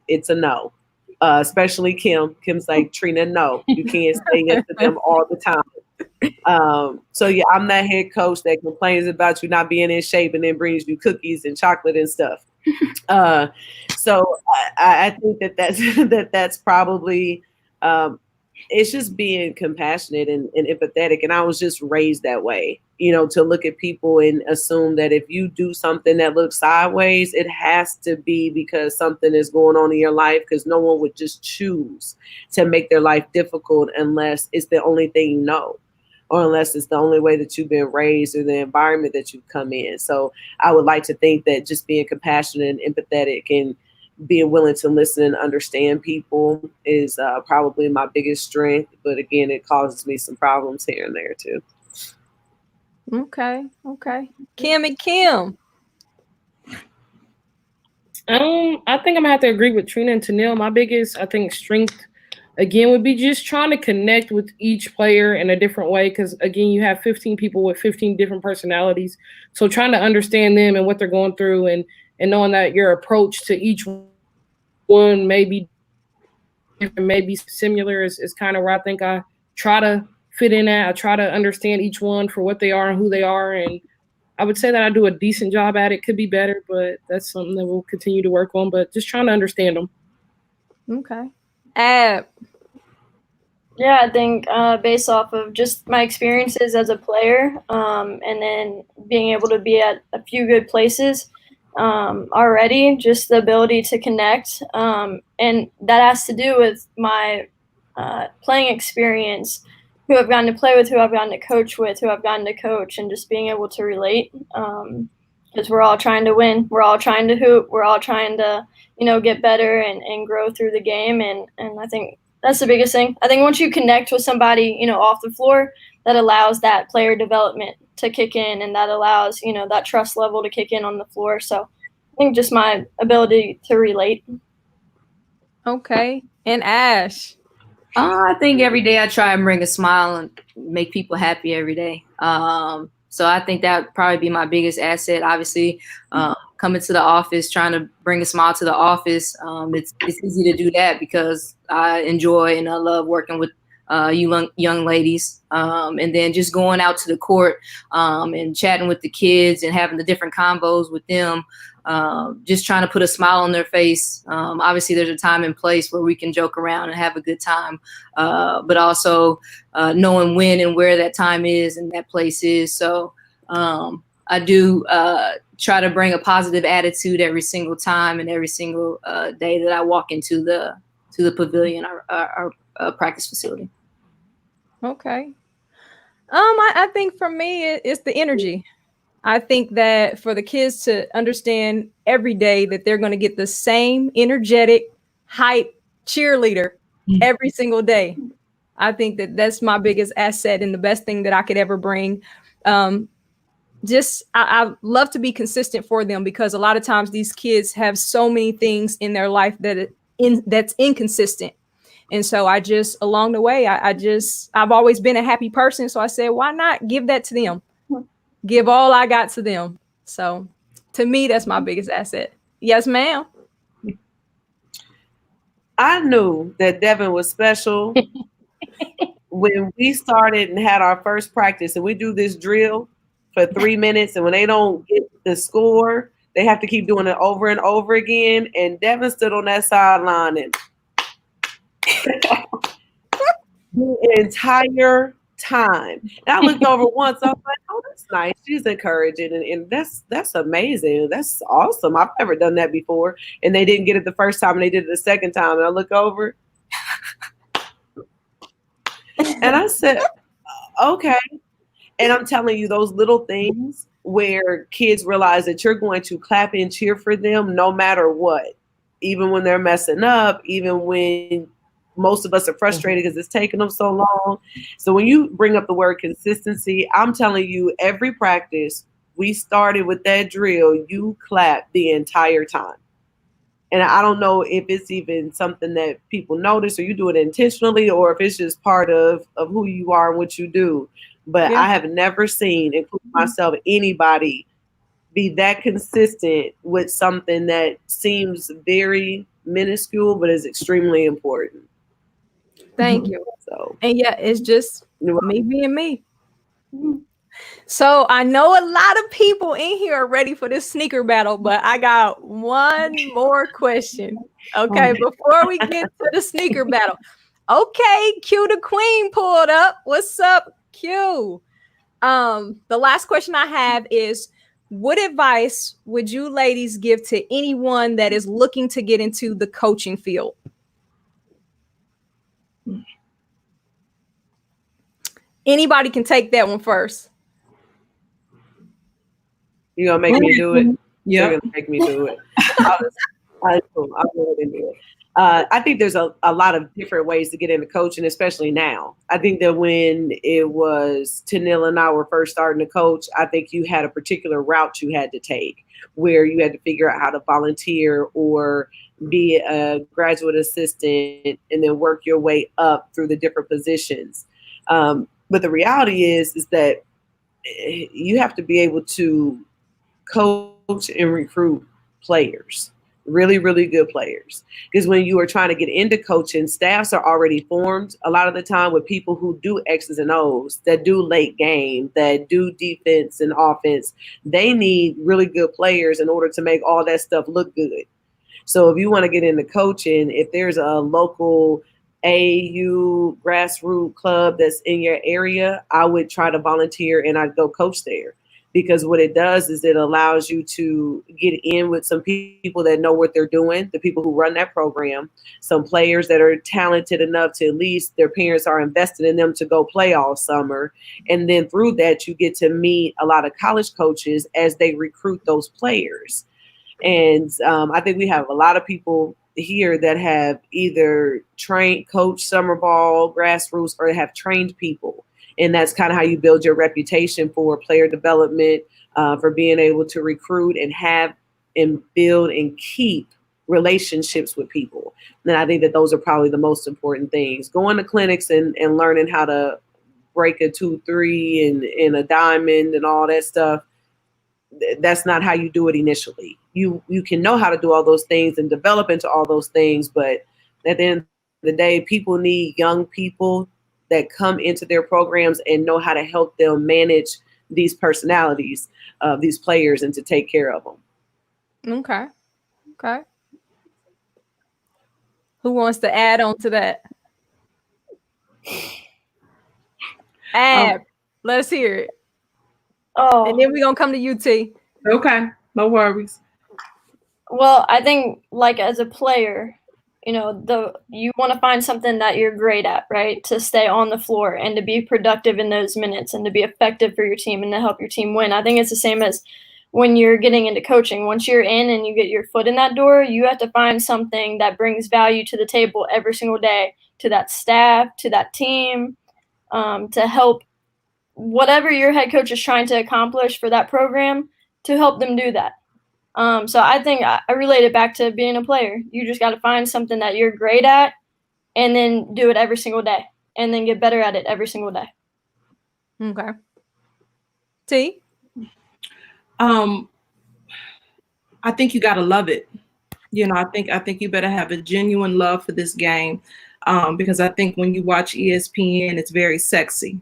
it's a no. Especially Kim. Kim's like, Trina, no, you can't say yes to them all the time. So yeah, I'm that head coach that complains about you not being in shape and then brings you cookies and chocolate and stuff. So I think that's probably it's just being compassionate and empathetic. And I was just raised that way, to look at people and assume that if you do something that looks sideways, it has to be because something is going on in your life, because no one would just choose to make their life difficult unless it's the only thing you know, or unless it's the only way that you've been raised or the environment that you've come in. So I would like to think that just being compassionate and empathetic and being willing to listen and understand people is probably my biggest strength. But again, it causes me some problems here and there too. Okay. Kim and Kim. I think I'm gonna have to agree with Trina and Tennille. My biggest, I think, strength again would be just trying to connect with each player in a different way. Because again, you have 15 people with 15 different personalities. So trying to understand them and what they're going through, and knowing that your approach to each one may be different, may be similar is kind of where I think I try to fit in at. I try to understand each one for what they are and who they are. And I would say that I do a decent job at it. Could be better, but that's something that we'll continue to work on. But just trying to understand them. Okay. Yeah, I think based off of just my experiences as a player, and then being able to be at a few good places already, just the ability to connect. And that has to do with my playing experience, who I've gotten to play with, who I've gotten to coach with, who I've gotten to coach, and just being able to relate. Because we're all trying to win. We're all trying to hoop. We're all trying to, get better and grow through the game. And I think that's the biggest thing. I think once you connect with somebody, off the floor, that allows that player development to kick in, and that allows, that trust level to kick in on the floor. So I think just my ability to relate. Okay. And Ash. I think every day I try and bring a smile and make people happy every day. So I think that would probably be my biggest asset. Obviously, coming to the office, trying to bring a smile to the office. It's easy to do that because I enjoy and I love working with you young ladies. And then just going out to the court and chatting with the kids and having the different convos with them. Just trying to put a smile on their face. Obviously, there's a time and place where we can joke around and have a good time, but also knowing when and where that time is and that place is. So I do try to bring a positive attitude every single time and every single day that I walk into the pavilion, our practice facility. Okay. I think for me, it's the energy. I think that for the kids to understand every day that they're going to get the same energetic, hype cheerleader every single day. I think that that's my biggest asset and the best thing that I could ever bring. I love to be consistent for them because a lot of times these kids have so many things in their life that's inconsistent. And so I just, along the way, I've always been a happy person. So I said, why not give that to them? Give all I got to them. So to me, that's my biggest asset. Yes, ma'am. I knew that Devin was special when we started and had our first practice, and we do this drill for 3 minutes. And when they don't get the score, they have to keep doing it over and over again. And Devin stood on that sideline and the entire time. And I looked over once, I was like, oh, that's nice. She's encouraging. And that's amazing. That's awesome. I've never done that before. And they didn't get it the first time and they did it the second time. And I look over and I said, okay. And I'm telling you, those little things where kids realize that you're going to clap and cheer for them no matter what, even when they're messing up, even when most of us are frustrated because it's taking them so long. So when you bring up the word consistency, I'm telling you, every practice we started with that drill, you clap the entire time. And I don't know if it's even something that people notice or you do it intentionally or if it's just part of who you are and what you do. But I have never seen, including myself, anybody be that consistent with something that seems very minuscule but is extremely important. Thank you. So, and yeah, it's just me being me. So I know a lot of people in here are ready for this sneaker battle, but I got one more question. Okay, before we get to the sneaker battle. Okay, Q the Queen pulled up. What's up, Q? The last question I have is, what advice would you ladies give to anyone that is looking to get into the coaching field? Anybody can take that one first. You're going to make me do it? Yeah. You're going to make me do it. I'll go ahead and do it. I think there's a lot of different ways to get into coaching, especially now. I think that when it was Tennille and I were first starting to coach, I think you had a particular route you had to take where you had to figure out how to volunteer or be a graduate assistant and then work your way up through the different positions. But the reality is that you have to be able to coach and recruit players, really, really good players. Because when you are trying to get into coaching, staffs are already formed a lot of the time with people who do X's and O's, that do late game, that do defense and offense. They need really good players in order to make all that stuff look good. So if you want to get into coaching, if there's a local AU grassroots club that's in your area, I would try to volunteer and I'd go coach there. Because what it does is it allows you to get in with some people that know what they're doing, the people who run that program, some players that are talented enough to at least their parents are invested in them to go play all summer. And then through that, you get to meet a lot of college coaches as they recruit those players. And I think we have a lot of people here that have either trained, coached summer ball, grassroots, or have trained people. And that's kind of how you build your reputation for player development, for being able to recruit and have and build and keep relationships with people. And I think that those are probably the most important things. Going to clinics and learning how to break a 2-3 and a diamond and all that stuff, that's not how you do it initially. you can know how to do all those things and develop into all those things. But at the end of the day, people need young people that come into their programs and know how to help them manage these personalities of these players and to take care of them. Okay. Okay. Who wants to add on to that? Let's hear it. Oh, And then we're gonna come to UT. Okay, no worries. well, I think like as a player, you want to find something that you're great at, right? To stay on the floor and to be productive in those minutes and to be effective for your team and to help your team win. I think it's the same as when you're getting into coaching. Once you're in and you get your foot in that door, you have to find something that brings value to the table every single day, to that staff, to that team, to help whatever your head coach is trying to accomplish for that program, to help them do that. So I think I relate it back to being a player. You just got to find something that you're great at and then do it every single day and then get better at it every single day. Okay. T? I think you got to love it. I think you better have a genuine love for this game, because I think when you watch ESPN, it's very sexy.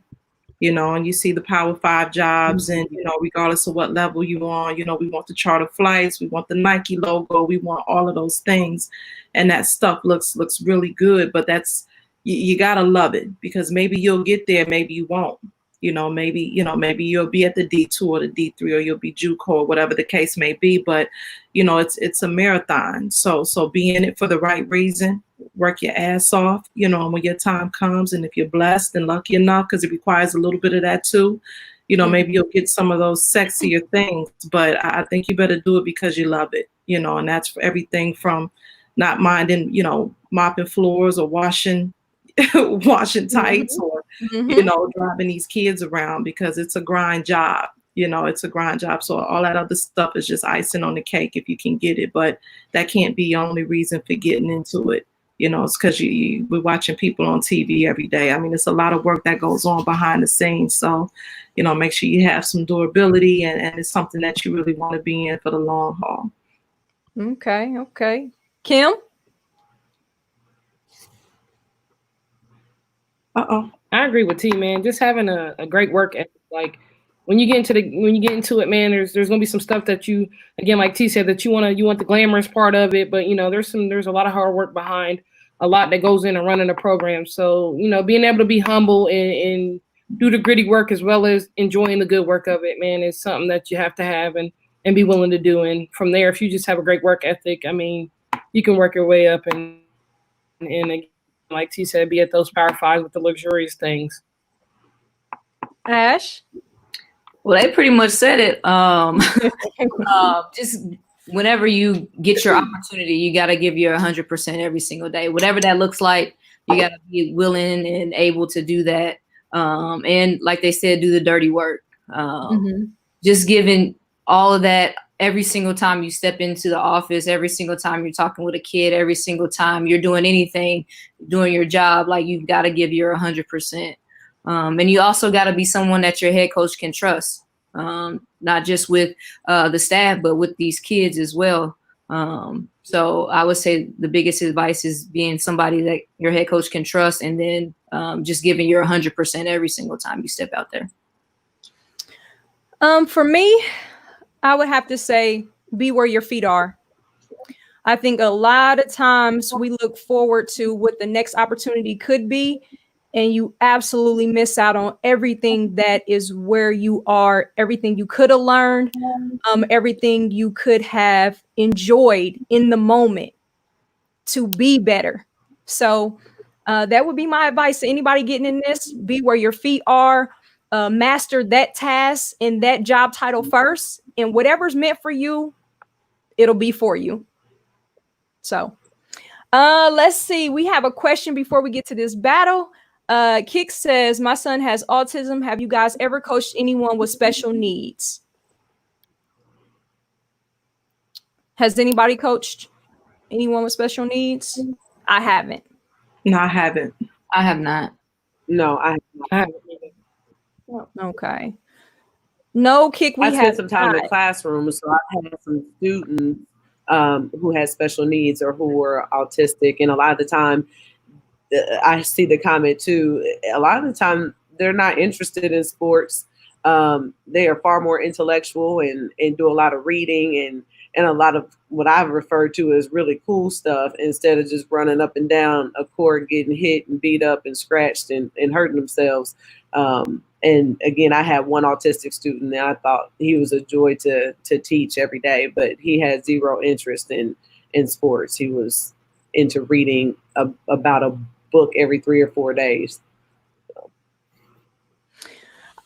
And you see the Power 5 jobs, and regardless of what level you're on, we want the charter flights, we want the Nike logo, we want all of those things, and that stuff looks really good. But that's you gotta love it, because maybe you'll get there, maybe you won't. Maybe you'll be at the D2 or the D3, or you'll be JUCO, or whatever the case may be. But it's a marathon. So be in it for the right reason. Work your ass off, and when your time comes, and if you're blessed and lucky enough, because it requires a little bit of that too, maybe you'll get some of those sexier things. But I think you better do it because you love it, and that's for everything from not minding, mopping floors or washing tights, or driving these kids around, because it's a grind job. It's a grind job. So all that other stuff is just icing on the cake if you can get it, but that can't be the only reason for getting into it. It's because we're watching people on TV every day. I mean, it's a lot of work that goes on behind the scenes. So, make sure you have some durability, and it's something that you really want to be in for the long haul. Okay. Kim? I agree with T, man. Just having a great work ethic. Like when you get into it, man, there's gonna be some stuff that you, again, like T said, that you want the glamorous part of it, but there's a lot of hard work behind, a lot that goes into running a program. So, being able to be humble and do the gritty work as well as enjoying the good work of it, man, is something that you have to have and be willing to do. And from there, if you just have a great work ethic, I mean, you can work your way up and again, like T said, be at those Power 5s with the luxurious things. Ash? Well, they pretty much said it. Just whenever you get your opportunity, you got to give your 100% every single day. Whatever that looks like, you got to be willing and able to do that. And like they said, do the dirty work. Just giving all of that every single time you step into the office, every single time you're talking with a kid, every single time you're doing anything, doing your job, like you've got to give your 100%. And you also got to be someone that your head coach can trust, not just with the staff, but with these kids as well. So I would say the biggest advice is being somebody that your head coach can trust, and then just giving your 100% every single time you step out there. For me, I would have to say be where your feet are. I think a lot of times we look forward to what the next opportunity could be, and you absolutely miss out on everything that is where you are, everything you could have learned, everything you could have enjoyed in the moment to be better. So that would be my advice to anybody getting in this. Be where your feet are, master that task and that job title first, and whatever's meant for you, it'll be for you. So let's see. We have a question before we get to this battle. Kick says, my son has autism. Have you guys ever coached anyone with special needs? Has anybody coached anyone with special needs? I haven't. No, I haven't. I have not. No, I haven't. Okay. No, Kick, we I spent have some time in not. the classroom, so I've had some students who had special needs or who were autistic, and a lot of the time, I see the comment too. A lot of the time, they're not interested in sports. They are far more intellectual and do a lot of reading and a lot of what I've referred to as really cool stuff instead of just running up and down a court, getting hit and beat up and scratched and hurting themselves. And again, I had one autistic student and I thought he was a joy to teach every day, but he had zero interest in sports. He was into reading about a book every 3 or 4 days.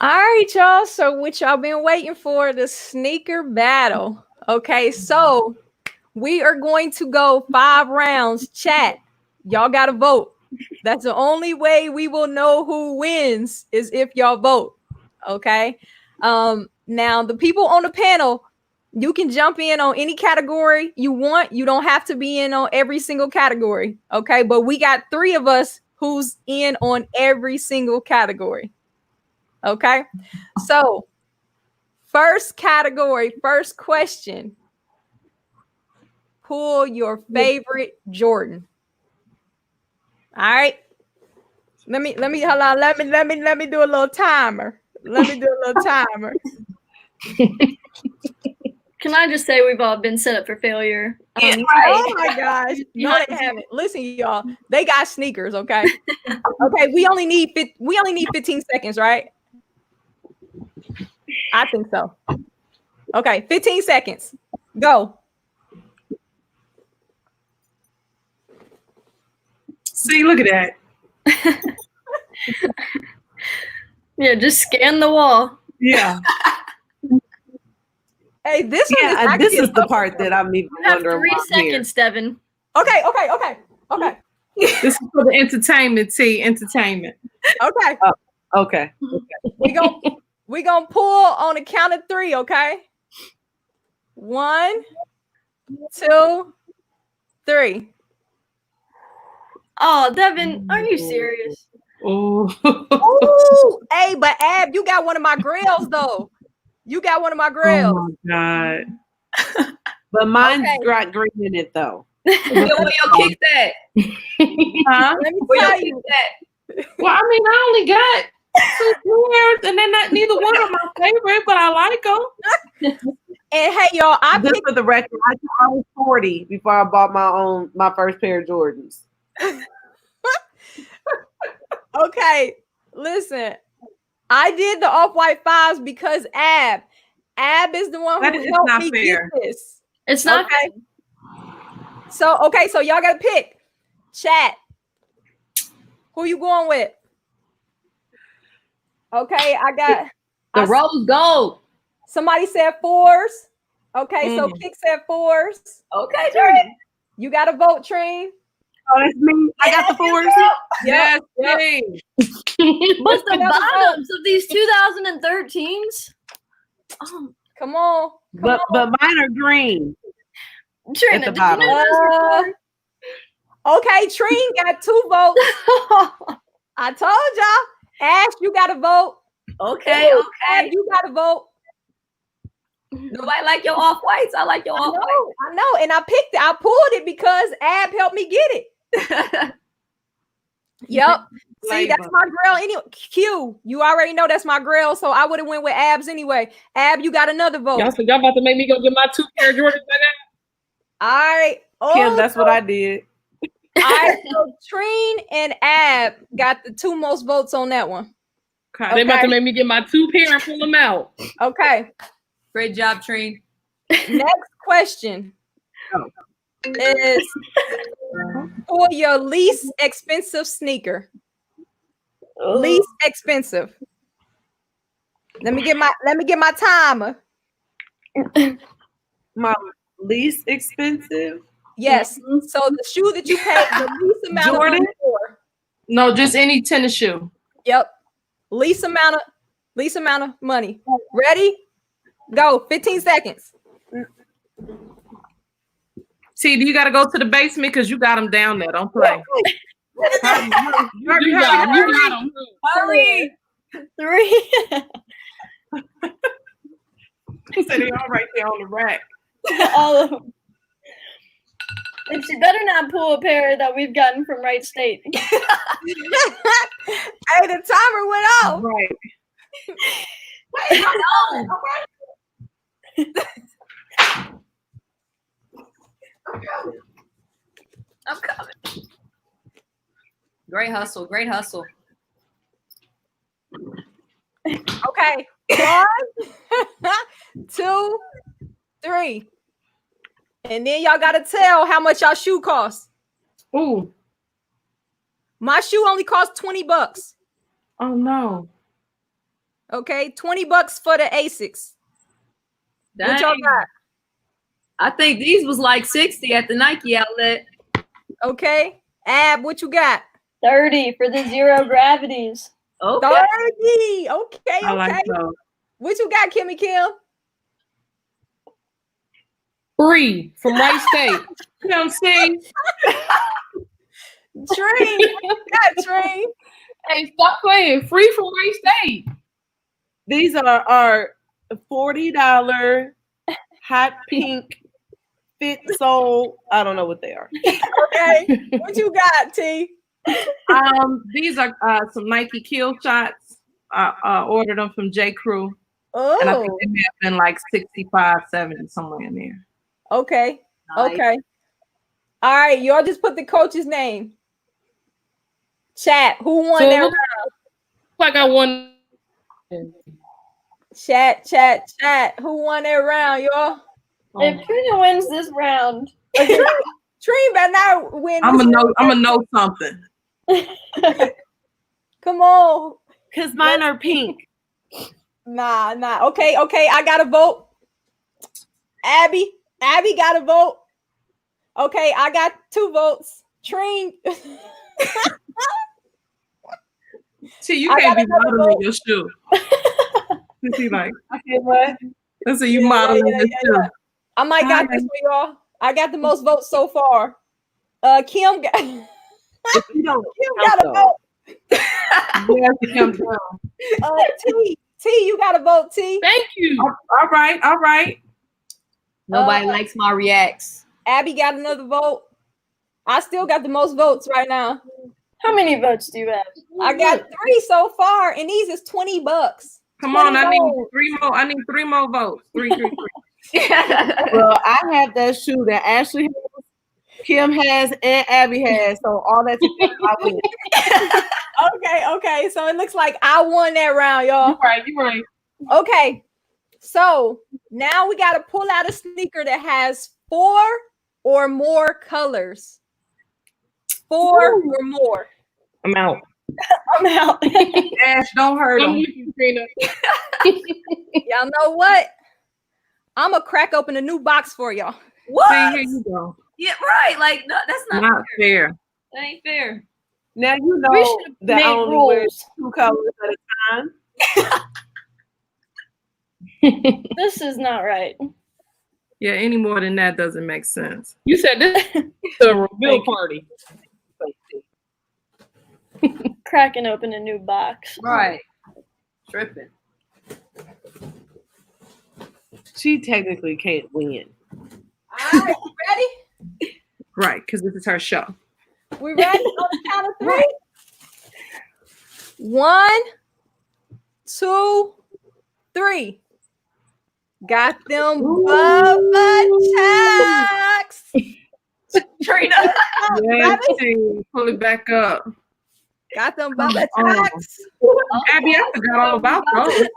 All right, y'all. So what y'all been waiting for, the sneaker battle. Okay, so we are going to go 5 rounds. Chat, y'all got to vote. That's the only way we will know who wins is if y'all vote. Okay. Now the people on the panel, you can jump in on any category you want. You don't have to be in on every single category. Okay, but we got 3 of us who's in on every single category. Okay, so first category, first question. Pull your favorite Jordan. All right. Let me hold on. Let me do a little timer. Can I just say we've all been set up for failure? Oh my gosh. No, they haven't. Listen, y'all. They got sneakers, okay? Okay, we only need 15 seconds, right? I think so. Okay, 15 seconds. Go. See, look at that. Yeah, just scan the wall. Yeah. Hey, this is the part that I'm even You have wondering 3 why I'm here. seconds, Devin. Okay. This is for the entertainment, T. Entertainment. Okay. Okay. We gonna pull on the count of 3, okay? 1, 2, 3. Oh, Devin, are you serious? Oh. Ooh, hey, but Ab, you got one of my grills though. Oh my God. But mine's got green in it though. Where your kicks at? Huh? Let me Where your tell you. kicks at? Well, I mean, I only got 2 pairs, and they're not neither one of my favorite, but I like them. And hey, y'all, Just for the record, I was 40 before I bought my first pair of Jordans. Okay, listen. I did the off-white 5s because Ab is the one That who is helped not me fair. get this. It's not Okay. So y'all gotta pick. Chat. Who you going with? Okay, I got The rose gold. somebody said 4s. Okay, so Kick said 4s. Okay, Jordan. You got to vote, Trine. Oh, that's me. I got the 4s. Yes, Yep. please. But the bottoms of these 2013s. Oh, Come on. But mine are green. Trina, the did you know those were Okay, Trine got 2 votes. I told y'all. Ash, you got to vote. Okay. Ab, you got to vote. Nobody like your off whites. I like your off whites. I know. And I picked it. I pulled it because Ab helped me get it. Yep. See, that's my grill anyway. Q, you already know that's my grill, so I would have went with Abs anyway. Ab, you got another vote. Y'all about to make me go get my 2 pair of Jordans right now? All right. Kim, that's what I did. All right. So Trine and Ab got the 2 most votes on that one. Okay. They about to make me get my 2 pair and pull them out. Okay. Great job, Trine. Next question is for your least expensive sneaker. Least expensive. Let me get my timer. My least expensive? Yes. So the shoe that you paid the least amount of money for. No, just any tennis shoe. Yep. Least amount of money. Ready? Go. 15 seconds. See, you got to go to the basement because you got them down there. Don't play. You got them. Hurry. 3? He said they all right there on the rack. All of them. And she better not pull a pair that we've gotten from Wright State. Hey, the timer went off. Right. Wait, hold on. I'm coming. Great hustle. Great hustle. Okay. 1, 2, 3. And then y'all gotta tell how much y'all shoe costs. Ooh. My shoe only costs $20. Oh no. Okay, $20 for the Asics. What y'all Dang. got? I think these was like 60 at the Nike outlet. Okay, Ab, what you got? 30 for the zero gravities. Okay. 30. Okay, I like okay. those. What you got, Kimmy Kim? 3 from Wright State. You know what I'm saying? Tree. What you got, Tree? Hey, stop playing. Free from Wright State. These are our $40 hot pink fit sole. I don't know what they are. Okay, what you got, T? These are some Nike Kill Shots. Ordered them from J. Crew. And I think Oh, they may have been like 65, 70, somewhere in there. okay. Nice. Okay. All right, y'all just put the coach's name. Chat, who won So it that looks round? like I won. Chat. Who won that round, y'all? If Trina wins this round, Tree better not win. I'm this gonna know something. round. Come on. Because mine are pink. Nah. Okay. I got to vote. Abby got a vote. Okay, I got 2 votes. Treen. See, you I can't got be another modeling vote. your shoe. You see, like, Okay, what? let's say you Yeah, modeling yeah. your shoe. I might got this for y'all. I got the most votes so far. Kim got If you don't Kim count got a vote. Yes, it comes down. T, you got a vote, T. Thank you. All right. Nobody likes my reacts. Abby got another vote. I still got the most votes right now. how many votes do you have? I got 3 so far, and these is $20. Come on, I need 20 votes. 3 more. I need 3 more votes. Three. Well, I have that shoe that Ashley has, Kim has, and Abby has. So all that together, I win. Okay. So it looks like I won that round, y'all. You right. Okay. So now we got to pull out a sneaker that has 4 or more colors. 4 or more. I'm out. I'm out. Ash, don't hurt I'm them. with you, Trina. Y'all know what? I'm going to crack open a new box for y'all. What? See, here you go. Yeah, right. Like, no, that's not, Not fair. fair. That ain't fair. Now you We know should that I make only wear rules. 2 colors at a time. This is not right. Yeah, any more than that doesn't make sense. You said this is a reveal party. Cracking open a new box. Right. Tripping. She technically can't win. All right, ready? Right, because this is her show. We ready on the count of 3? 1, 2, 3. Got them Bubba Chucks. Trina. Yes, see, pull it back up. Got them Bubba Oh. Chucks. Abby, I forgot all about those.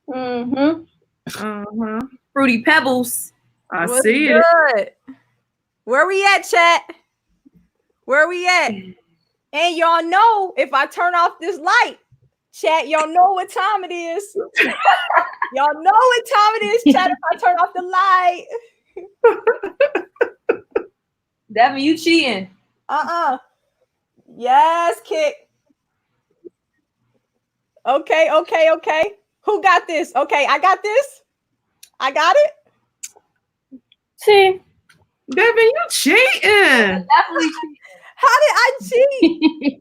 Mm-hmm. Uh-huh. Fruity Pebbles. I What's see it. good? Where we at, chat? Where we at? And y'all know if I turn off this light, chat, y'all know what time it is. Y'all know what time it is, chat, if I turn off the light. That mean you cheating. Yes, kick. Okay. Who got this? Okay, I got this. I got it. See, Devin, you cheating. Definitely cheating. How did I cheat?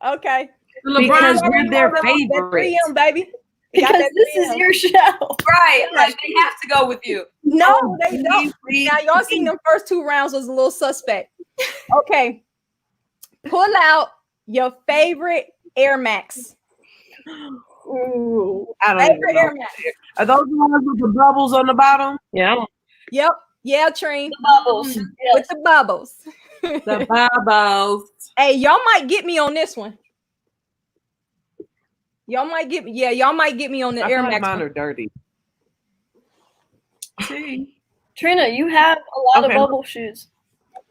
Okay. Because LeBron, we're their That favorite. 3M, baby. Because this is your show. Right. Like they have to go with you. No, they don't. Now y'all seen them first 2 rounds was a little suspect. Okay. Pull out your favorite Air Max. Ooh. I don't Favorite even know. Air Max. Are those the ones with the bubbles on the bottom? Yeah. Yep. Yeah, Treen. Bubbles. With Yes. the bubbles. The bubbles. Hey, y'all might get me on this one. Y'all might get me. Yeah, y'all might get me on the I Air feel like Max mine one. are dirty. See? Trina, you have a lot Okay. of bubble shoes.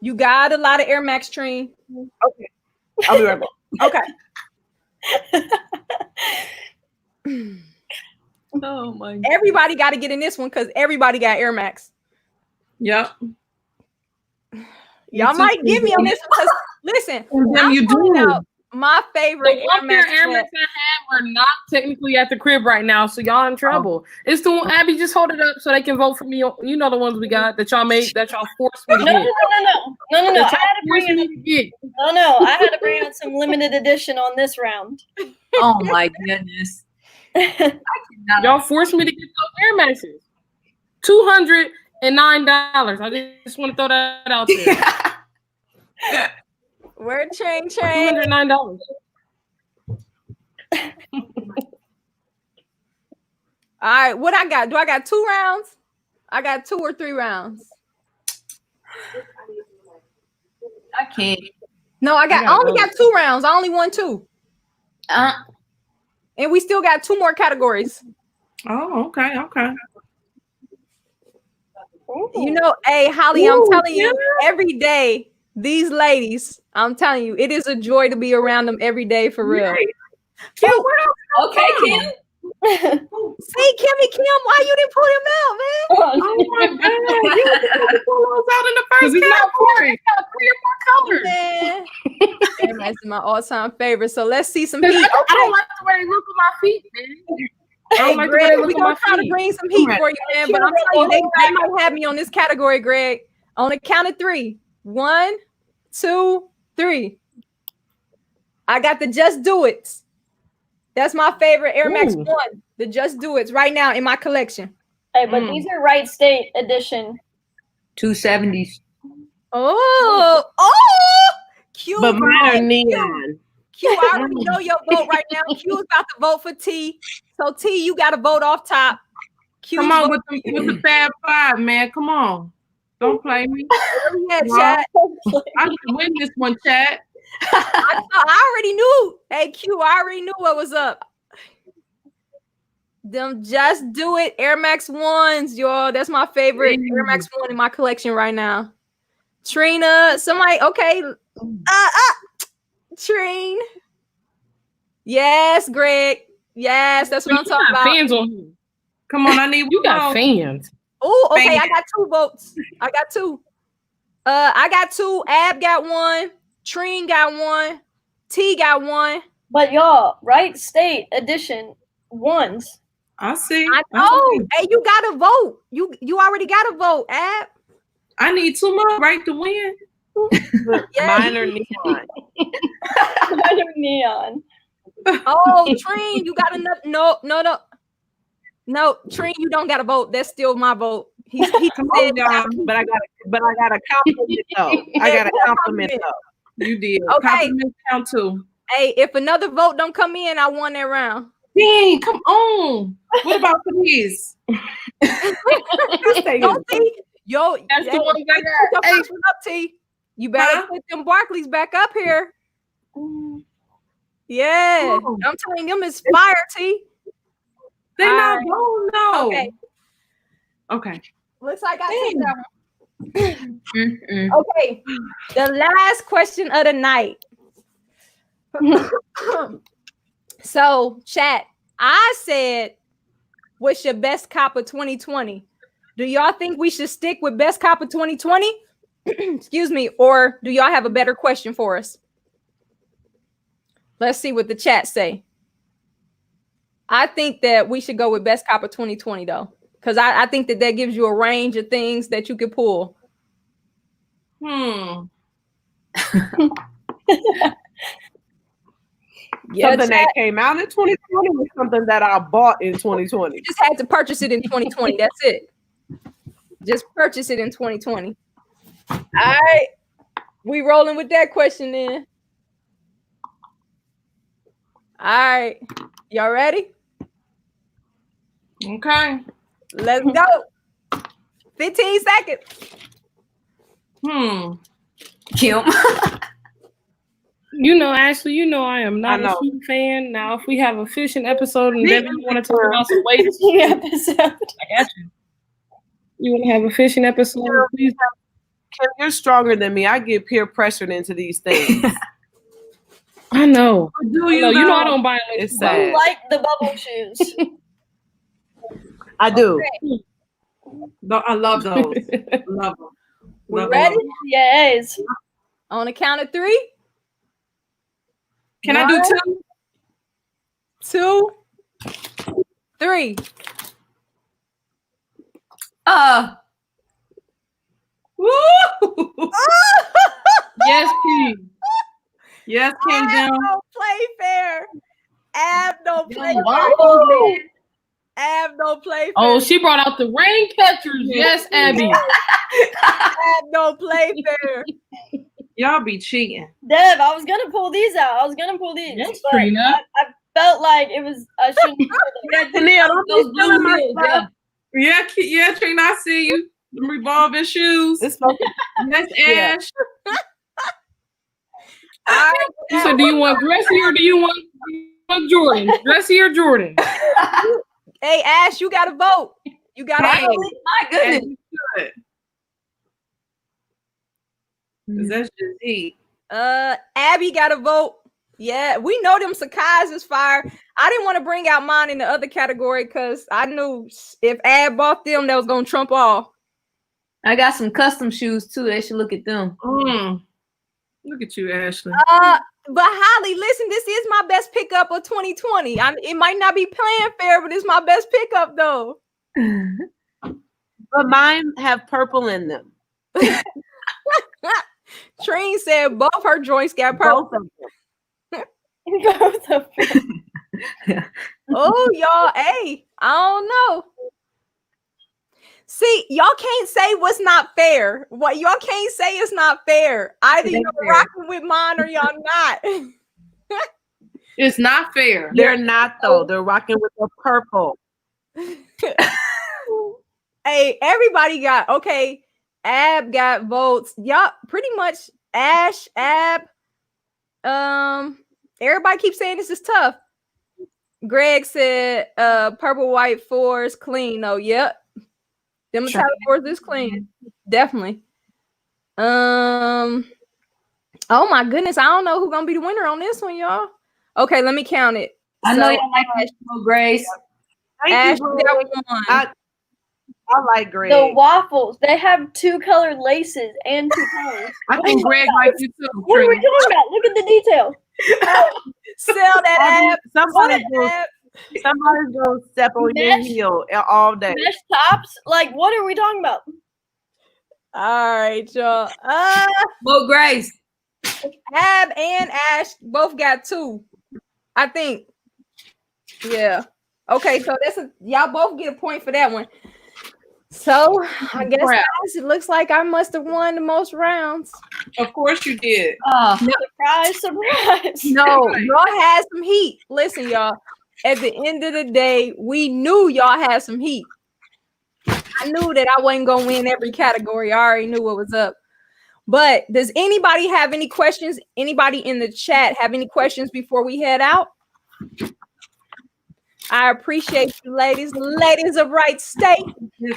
You got a lot of Air Max, Treen. Okay. I'll be right back. Okay. Oh my God. Everybody got to get in this one because everybody got Air Max. Yep. Y'all too, might get me on Trina. this one. 'Cause listen, And then I'm you pulling do. out my favorite The one pair of Air Max set. I have are not technically at the crib right now, so y'all in trouble. It's the one, Abby, just hold it up so they can vote for me. You know the ones we got that y'all made, that y'all forced me to No. get. I That had to y'all bring forced in. me to get. I had to bring out some limited edition on this round. Oh my goodness. Y'all forced me to get those Air Maxes. $209. I just want to throw that out there. Where Train? $209. All right, what I got? Do I got 2 rounds? I got 2 or 3 rounds. I can't. No, I only got 2 rounds. I only won 2. And we still got 2 more categories. Oh, okay. You know, hey, Holly, I'm telling you, every day, these ladies, I'm telling you, it is a joy to be around them every day for real. Okay, Kim. See, Kimmy Kim, why you didn't pull him out, man? Oh my God. You were pull those out in the first category. Man. Air Max is my all-time favorite. So let's see some heat. I don't like the way they look on my feet, man. I Hey, don't like the way Greg, they we look on gonna my try to feet. bring some heat for you, man. But I'm telling you, they might have me on this category, Greg. On the count of 3. 1, 2, 3. I got the Just Do It. That's my favorite Air Max 1. The Just Do It's right now in my collection. Hey, but these are Wright State edition. 270s. Oh, Q. But mine are neon. Q, I already know your vote right now. Q is about to vote for T. So T, you got to vote off top. Q, Come on with the Fab 5, man. Come on. Don't play me. Yeah, chat. I can win this one, chat. I already knew. Hey, Q, I already knew what was up. Them Just Do It Air Max 1s, y'all. That's my favorite Air Max 1 in my collection right now. Trina, somebody, okay. Trine. Yes, Greg. Yes, that's what I'm talking about. Fans on here. Come on, I need You got fans. Oh, okay. Fans. I got 2 votes. I got 2. I got 2. Ab got 1. Trine got 1. T got 1. But y'all, Wright State edition 1s. I see. I know. Hey, you got to vote. You already got to vote, Ab. I need 2 more, right, to win. Mine are neon. Mine are neon. Oh, Trine, you got enough. No, Trine, you don't got to vote. That's still my vote. He Come on, y'all. But I got a compliment though. I got a compliment though. You did. Okay. Compliments count too. Hey, if another vote don't come in, I won that round. Dang, come on. What about these? Don't T. Yo, That's the one I got. Hey, what's up, T? You better put them Barclays back up here. Yeah, I'm telling them it's fire, T. They not going though. Okay. Okay. Looks like I took that one. Okay. The last question of the night. So, chat, I said, what's your best cop of 2020? Do y'all think we should stick with best cop of 2020? Excuse me. Or do y'all have a better question for us? Let's see what the chat say. I think that we should go with best cop of 2020 though. Because I think that gives you a range of things that you could pull. Yeah, Something that came out in 2020 was something that I bought in 2020. just had to purchase it in 2020. That's it. Just purchase it in 2020. All right. We rolling with that question then. All right. Y'all ready? Okay. Let's go. 15 seconds. Kim. You know, Ashley, you know I am not I know. a huge fan. Now, if we have a fishing episode and then you want to talk about some weights, episode. I got you. You want to have a fishing episode? Please. Kim, you're stronger than me. I get peer pressured into these things. I know. Do I know. You know I don't buy them. It's You sad. like the bubble shoes. I do. No, I love those. Love them. We Love ready? them. Yes. On the count of 3. Can I do 2? 2, 3. Woo! Yes, P. Yes, Kim Ab Jim. don't play fair. Ab don't play fair. Wow. Ab don't play fair. Oh, she brought out the rain catchers. Yes, Abby. Ab don't play fair. Y'all be cheating. Dev, I was gonna pull these out. I was gonna pull these. Yes, but Trina. I felt like it was I shouldn't do that. Tennille, don't be Those stealing my blue stuff. heels, Yeah, Trina, I see you. Them revolving shoes. It's fucking That's Yeah. Ash. You said, do you want dressy or do you want Jordan? Dressy or Jordan? Hey, Ash, you got to vote. You got to Hey. vote. My goodness. And you should. 'Cause that's just heat. Abby got to vote. Yeah, we know them Sakai's is fire. I didn't want to bring out mine in the other category because I knew if Ab bought them, that was going to trump all. I got some custom shoes too. They should look at them. Look at you, Ashley. But Holly, listen, this is my best pickup of 2020. It might not be playing fair, but it's my best pickup though. But mine have purple in them. Trine said both her joints got purple. Both of them. Both of them. Oh, y'all, hey, I don't know. See, y'all can't say what's not fair. What y'all can't say is not fair. Either It ain't you're fair. rocking with mine or y'all not. It's not fair. They're not though. They're rocking with the purple. Hey, everybody got okay. Ab got votes. Y'all pretty much Ash, Ab. Everybody keeps saying this is tough. Greg said purple white 4 is clean. Oh, yep. Them metallic 4s is clean. Definitely. Oh my goodness. I don't know who's gonna be the winner on this one, y'all. Okay, let me count it. I know So, y'all like Ash, Ash, Grace. Ash Thank you, got Greg. one. I like Greg. The waffles, they have 2 colored laces and 2 colors. I think Greg likes you too. What are we Trina. talking about? Look at the detail. Sell that Ab. Somebody's Ab. gonna step on your Mesh? heel all day. Mesh tops? Like, what are we talking about? All right, y'all. Mo Grace. Ab and Ash both got 2. I think. Yeah. Okay, so y'all both get a point for that one. So I guess Crap. guys, it looks like I must have won the most rounds. Of course you did. Surprise, surprise. No, y'all had some heat. Listen, y'all. At the end of the day, we knew y'all had some heat. I knew that I wasn't gonna win every category. I already knew what was up. But does anybody have any questions? Anybody in the chat have any questions before we head out? I appreciate you, ladies. Ladies of Wright State.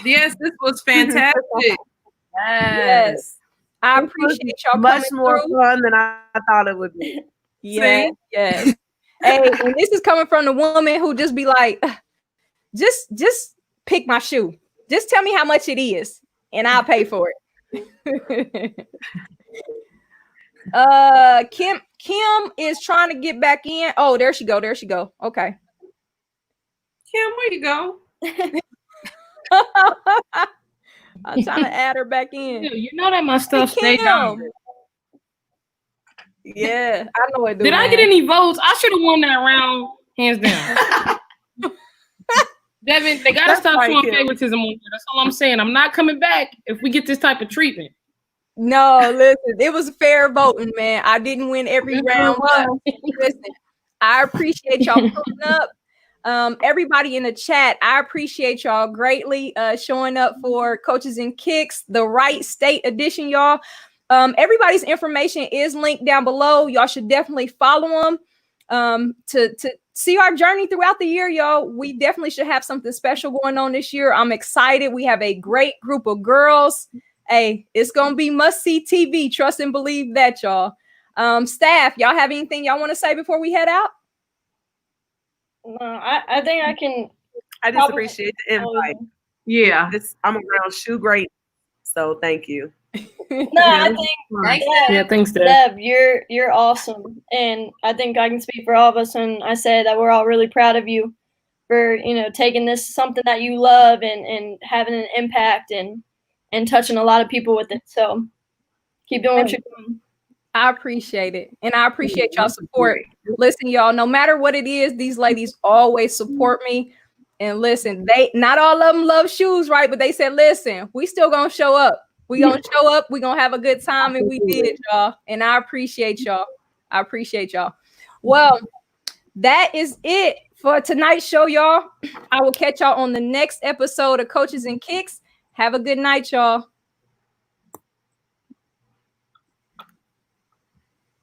Yes, this was fantastic. Yes. I appreciate y'all Much coming more through. fun than I thought it would be. Yes, yes. Hey, and this is coming from the woman who just be like, just pick my shoe. Just tell me how much it is, and I'll pay for it. Kim is trying to get back in. Oh, there she go. There she go. Okay. Kim, where you go? I'm trying to add her back in. You know that my stuff Hey, stay Kim. down. Yeah, I know it. Did I get any votes? I should have won that round, hands down. Devin, they gotta stop right, showing Kim. favoritism on here. That's all I'm saying. I'm not coming back if we get this type of treatment. No, listen, it was fair voting, man. I didn't win every round, but listen, I appreciate y'all pulling up. Everybody in the chat, I appreciate y'all greatly showing up for Coaches and Kicks, the Wright State edition, y'all. Everybody's information is linked down below. Y'all should definitely follow them to see our journey throughout the year, y'all. We definitely should have something special going on this year. I'm excited. We have a great group of girls. Hey, it's gonna be must-see TV. Trust and believe that, y'all. Staff, y'all have anything y'all want to say before we head out? No, I think I can. I just appreciate the invite. Yeah. I'm around shoe great, so thank you. No, I think Thanks, Yeah, thanks, Deb. Deb, you're awesome, and I think I can speak for all of us when I say that we're all really proud of you for taking this something that you love and having an impact and touching a lot of people with it. So keep doing what you're doing. I appreciate it, and I appreciate y'all support. Listen, y'all, no matter what it is, these ladies always support me. And listen, they not all of them love shoes, right? But they said, listen, we still gonna show up. We gonna show up. We gonna have a good time, and we did, y'all. And I appreciate y'all. I appreciate y'all. Well, that is it for tonight's show, y'all. I will catch y'all on the next episode of Coaches and Kicks. Have a good night, y'all.